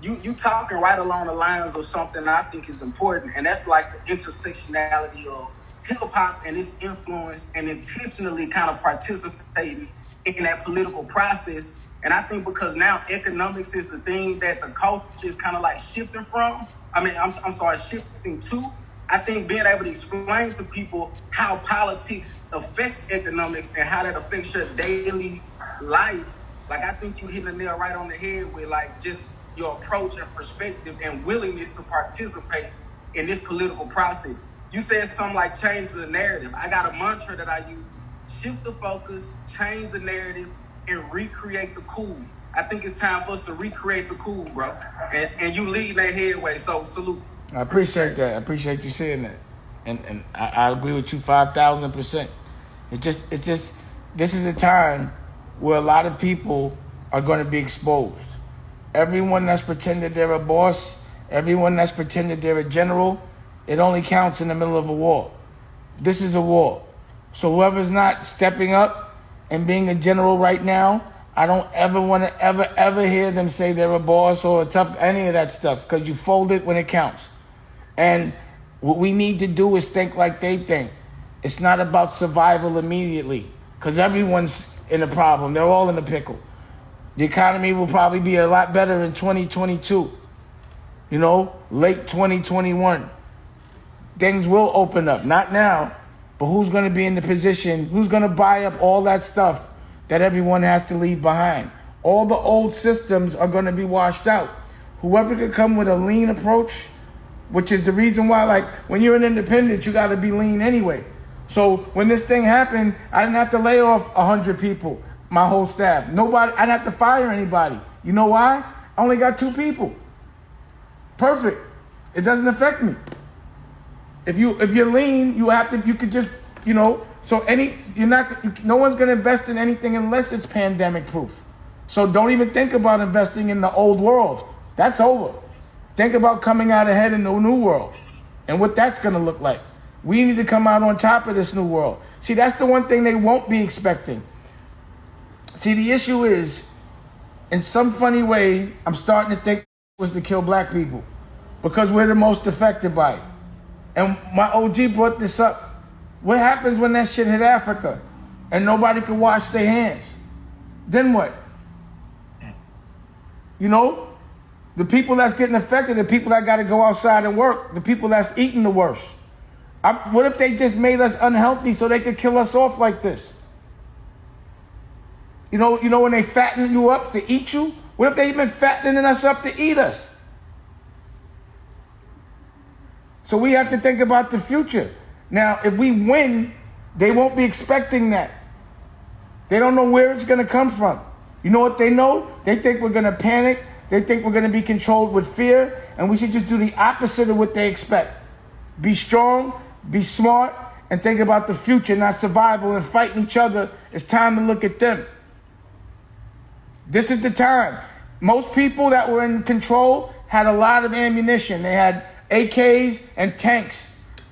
[SPEAKER 12] you talking right along the lines of something I think is important, and that's like the intersectionality of hip-hop and its influence and intentionally kind of participating in that political process. And I think because now economics is the thing that the culture is kind of like shifting from. Shifting to. I think being able to explain to people how politics affects economics and how that affects your daily life. Like, I think you hit the nail right on the head with like just your approach and perspective and willingness to participate in this political process. You said something like change the narrative. I got a mantra that I use. Shift the focus, change the narrative, and recreate the cool. I think it's time for us to recreate the cool, bro. And you lead that headway, so salute.
[SPEAKER 3] I appreciate that. I appreciate you saying that. And I agree with you 5,000%. It's just this is a time where a lot of people are going to be exposed. Everyone that's pretended they're a boss, everyone that's pretended they're a general, it only counts in the middle of a war. This is a war. So whoever's not stepping up and being a general right now, I don't ever want to ever hear them say they're a boss or a tough, any of that stuff, because you fold it when it counts. And what we need to do is think like they think. It's not about survival immediately, because everyone's in a problem. They're all in a pickle. The economy will probably be a lot better in 2022. Late 2021. Things will open up. Not now, but who's going to be in the position? Who's going to buy up all that stuff that everyone has to leave behind? All the old systems are going to be washed out. Whoever could come with a lean approach, which is the reason why, like, when you're an independent, you got to be lean anyway. So when this thing happened, I didn't have to lay off 100 people, my whole staff. Nobody, I didn't have to fire anybody. You know why? I only got 2 people. Perfect. It doesn't affect me. If you're lean, you could just, so no one's going to invest in anything unless it's pandemic proof. So don't even think about investing in the old world. That's over. Think about coming out ahead in the new world and what that's going to look like. We need to come out on top of this new world. See, that's the one thing they won't be expecting. See, the issue is, in some funny way, I'm starting to think it was to kill black people because we're the most affected by it. And my OG brought this up. What happens when that shit hit Africa and nobody can wash their hands? Then what? The people that's getting affected, the people that got to go outside and work, the people that's eating the worst. What if they just made us unhealthy so they could kill us off like this? When they fatten you up to eat you? What if they've been fattening us up to eat us? So we have to think about the future. Now, if we win, they won't be expecting that. They don't know where it's going to come from. You know what they know? They think we're going to panic. They think we're going to be controlled with fear. And we should just do the opposite of what they expect. Be strong, be smart, and think about the future, not survival and fighting each other. It's time to look at them. This is the time. Most people that were in control had a lot of ammunition. They had AKs and tanks.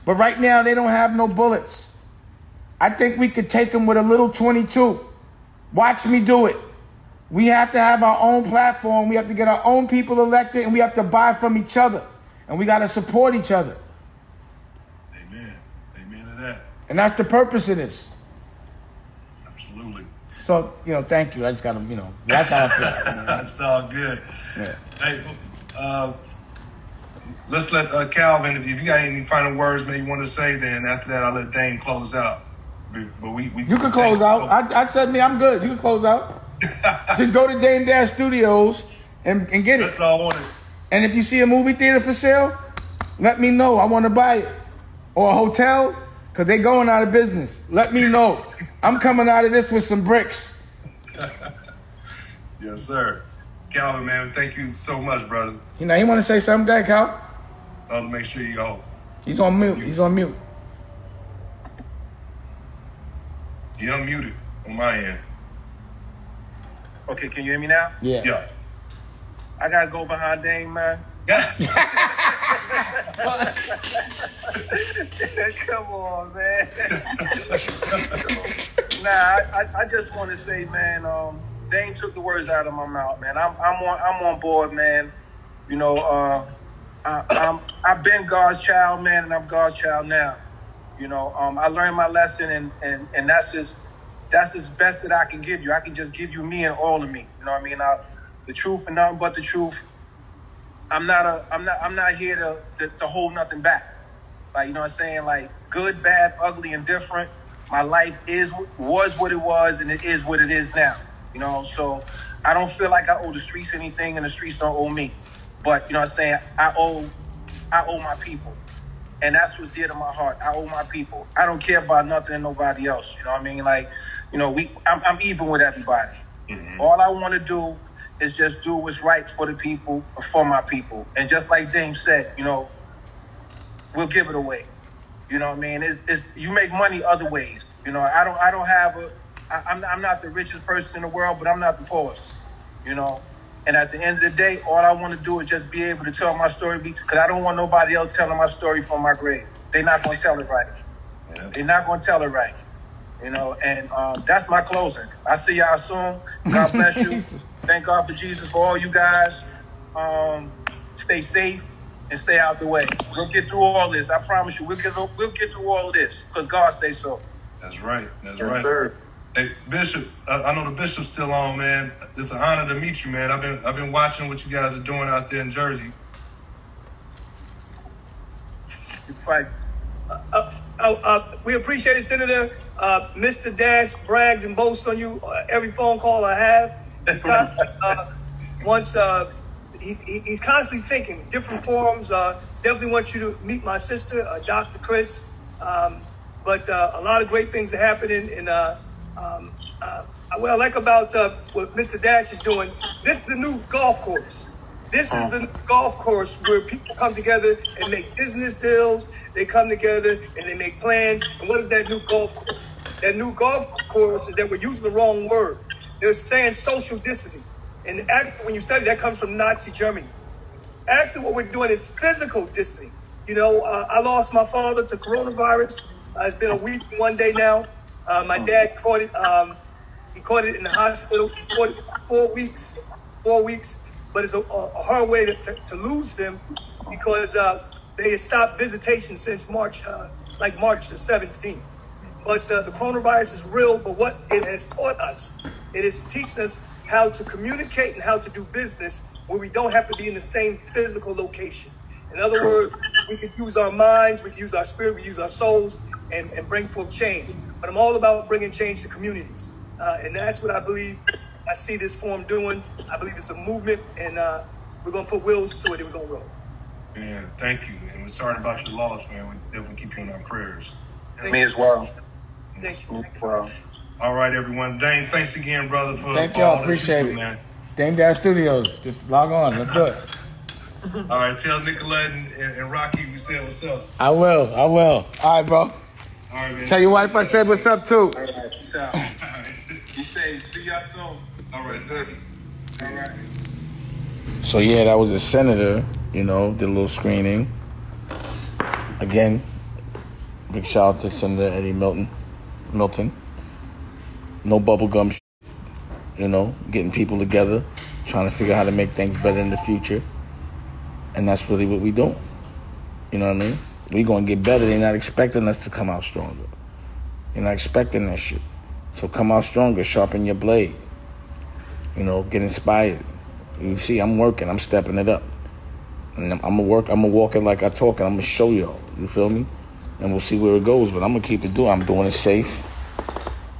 [SPEAKER 3] But right now, they don't have no bullets. I think we could take them with a little 22. Watch me do it. We have to have our own platform. We have to get our own people elected, and we have to buy from each other. And we got to support each other.
[SPEAKER 1] Amen. Amen to that.
[SPEAKER 3] And that's the purpose of this.
[SPEAKER 1] Absolutely.
[SPEAKER 3] So, thank you. I just got to, that's how I feel.
[SPEAKER 1] That's all good.
[SPEAKER 3] Yeah.
[SPEAKER 1] Hey, let's let Calvin, if you got any final words maybe you want to say, then after that I'll let Dane close out. But we
[SPEAKER 3] you can close out. I said I'm good. You can close out. Just go to Dame Dash Studios and get it.
[SPEAKER 1] That's all I wanted.
[SPEAKER 3] And if you see a movie theater for sale, let me know. I want to buy it. Or a hotel, because they're going out of business. Let me know. I'm coming out of this with some bricks.
[SPEAKER 1] Yes, sir. Calvin, man, thank you so much, brother.
[SPEAKER 3] You want to say something, guy, Cal?
[SPEAKER 1] I'll make sure you go.
[SPEAKER 3] He's on mute. He's on mute.
[SPEAKER 1] You're unmuted on my end.
[SPEAKER 5] Okay, can you hear me now?
[SPEAKER 3] Yeah.
[SPEAKER 1] Yeah.
[SPEAKER 5] I gotta go behind Dame, man. Come on, man. I just want to say, man, Dame took the words out of my mouth, man. I'm on board, man. I've been God's child, man, and I'm God's child now. I learned my lesson, and that's as best that I can give you. I can just give you me and all of me. You know what I mean? The truth and nothing but the truth. I'm not here to hold nothing back. Like, you know what I'm saying? Like, good, bad, ugly, and different. My life was what it was, and it is what it is now. So I don't feel like I owe the streets anything, and the streets don't owe me. But, you know what I'm saying? I owe my people. And that's what's dear to my heart. I owe my people. I don't care about nothing and nobody else. You know what I mean? Like, I'm even with everybody. Mm-hmm. All I want to do is just do what's right for the people, for my people. And just like James said, we'll give it away. You know what I mean? It's you make money other ways. I'm not the richest person in the world, but I'm not the poorest. And at the end of the day, all I want to do is just be able to tell my story, because I don't want nobody else telling my story from my grave. They're not going to tell it right. Yeah. They're not going to tell it right. You know, and that's my closing. I see y'all soon. God bless you. Thank God for Jesus for all you guys. Stay safe and stay out the way. We'll get through all this. I promise you, we'll get through all this because God says so.
[SPEAKER 1] That's right. That's
[SPEAKER 5] Yes,
[SPEAKER 1] right.
[SPEAKER 5] sir.
[SPEAKER 1] Hey, Bishop, I know the Bishop's still on, man. It's an honor to meet you, man. I've been watching what you guys are doing out there in Jersey.
[SPEAKER 7] We appreciate it, Senator. Mr. Dash brags and boasts on you every phone call I have. He's he's constantly thinking different forums. Definitely want you to meet my sister, Dr. Chris. But a lot of great things are happening. And what I like about what Mr. Dash is doing, this is the new golf course. This is the golf course where people come together and make business deals. They come together and they make plans. And what is that new golf course? That new golf course is that we're using the wrong word. They're saying social distancing. And actually, when you study, that comes from Nazi Germany. Actually, what we're doing is physical distancing. You know, I lost my father to coronavirus. It's been a week and 1 day now. My dad caught it. He caught it in the hospital. He caught it 4 weeks. 4 weeks. But it's a hard way to lose them because they had stopped visitation since March the 17th. But the coronavirus is real, but what it has taught us, it is teaching us how to communicate and how to do business where we don't have to be in the same physical location. In other words, we could use our minds, we can use our spirit, we use our souls and bring forth change. But I'm all about bringing change to communities. And that's what I believe I see this forum doing. I believe it's a movement, and we're going to put wheels to it and we're going to roll.
[SPEAKER 1] Man, thank you. And we're sorry about your loss, man. We definitely keep you in our prayers.
[SPEAKER 5] Me as well.
[SPEAKER 7] Thank you.
[SPEAKER 1] All right, everyone. Dane, thanks again, brother, for
[SPEAKER 3] Thank
[SPEAKER 1] for
[SPEAKER 3] y'all.
[SPEAKER 1] all this
[SPEAKER 3] Appreciate
[SPEAKER 1] you do,
[SPEAKER 3] it.
[SPEAKER 1] man.
[SPEAKER 3] Dame Dash Studios. Just log on. Let's do it.
[SPEAKER 1] All right, tell Nicolette and Rocky we said what's up.
[SPEAKER 3] I will. All right, bro.
[SPEAKER 1] All right, man.
[SPEAKER 3] Tell your wife I said what's up, too.
[SPEAKER 5] All right, peace out. Be safe. See y'all soon.
[SPEAKER 1] All right, sir.
[SPEAKER 5] All right.
[SPEAKER 3] So, yeah, that was a senator, you know, did a little screening. Again, big shout out to Senator Eddie Milton. No bubblegum, you know, getting people together, trying to figure out how to make things better in the future. And that's really what we doing. You know what I mean? We going to get better. They're not expecting us to come out stronger. They're not expecting that shit. So come out stronger, sharpen your blade. You know, get inspired. You see, I'm working, I'm stepping it up. And I'm gonna walk it like I talk, and I'm gonna show y'all. You feel me? And we'll see where it goes. But I'm gonna keep it doing. I'm doing it safe.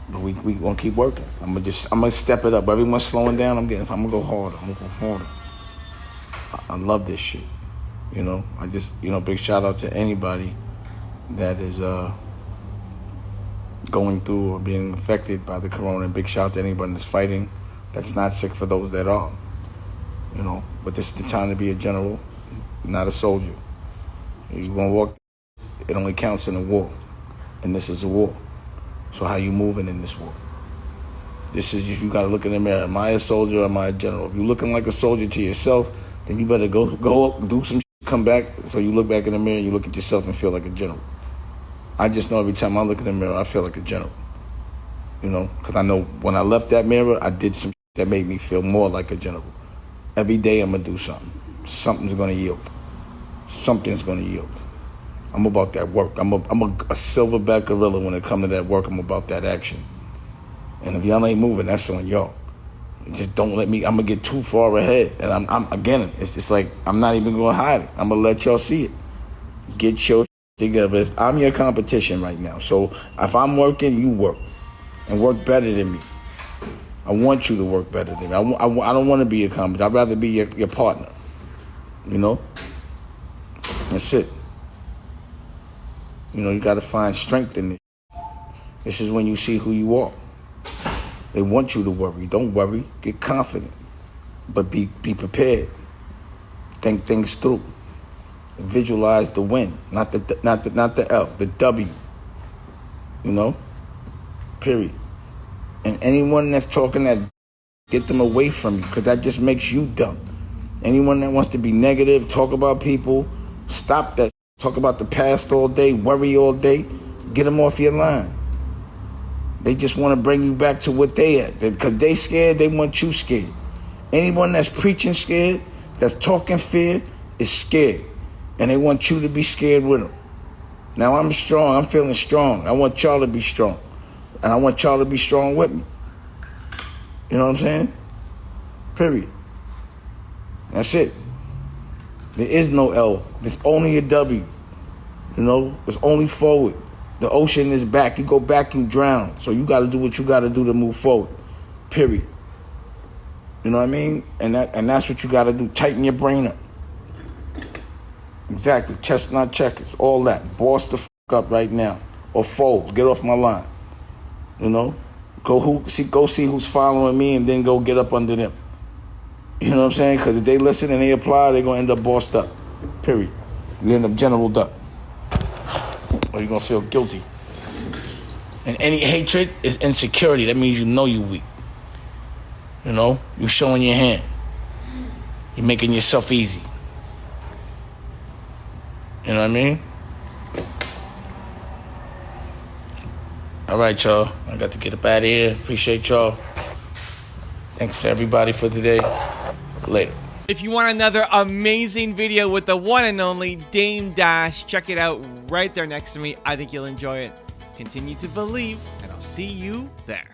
[SPEAKER 3] But we gonna keep working. I'm gonna step it up. Everyone's slowing down. I'm gonna go harder. I love this shit. You know, big shout out to anybody that is going through or being affected by the corona. And big shout out to anybody that's fighting, that's not sick, for those that are. You know, but this is the time to be a general, not a soldier. You're gonna walk. It only counts in a war, and this is a war. So how you moving in this war? This is, if you gotta look in the mirror. Am I a soldier or am I a general? If you're looking like a soldier to yourself, then you better go do some shit, come back, so you look back in the mirror and you look at yourself and feel like a general. I just know every time I look in the mirror, I feel like a general. You know, because I know when I left that mirror, I did some shit that made me feel more like a general. Every day I'm gonna do something. Something's gonna yield. Something's gonna yield. I'm about that work. I'm a silverback gorilla when it comes to that work. I'm about that action. And if y'all ain't moving, that's on y'all. Just don't let me. I'm gonna get too far ahead, and I'm again. It's just like I'm not even gonna hide it. I'm gonna let y'all see it. Get your together. If I'm your competition right now, so if I'm working, you work, and work better than me. I want you to work better than me. I don't want to be your competition. I'd rather be your partner. You know. That's it. You know, you got to find strength in it. This is when you see who you are. They want you to worry. Don't worry. Get confident. But be prepared. Think things through. Visualize the win, not the L, the W. You know? Period. And anyone that's talking that, get them away from you, because that just makes you dumb. Anyone that wants to be negative, talk about people, stop that. Talk about the past all day, worry all day, get them off your line. They just want to bring you back to what they at. Because they scared, they want you scared. Anyone that's preaching scared, that's talking fear, is scared. And they want you to be scared with them. Now I'm strong. I'm feeling strong. I want y'all to be strong. And I want y'all to be strong with me. You know what I'm saying? Period. That's it. There is no L. There's only a W. You know, it's only forward. The ocean is back. You go back, you drown. So you got to do what you got to do to move forward. Period. You know what I mean? And that's what you got to do. Tighten your brain up. Exactly. Chestnut checkers. All that. Boss the f*** up right now. Or fold. Get off my line. You know? Go see who's following me and then go get up under them. You know what I'm saying? Because if they listen and they apply, they're going to end up bossed up. Period. You end up generaled up. Or you're going to feel guilty. And any hatred is insecurity. That means you know you weak. You know? You showing your hand. You're making yourself easy. You know what I mean? All right, y'all. I got to get up out of here. Appreciate y'all. Thanks to everybody for today. Later.
[SPEAKER 13] If you want another amazing video with the one and only Dame Dash, check it out right there next to me. I think you'll enjoy it. Continue to believe, and I'll see you there.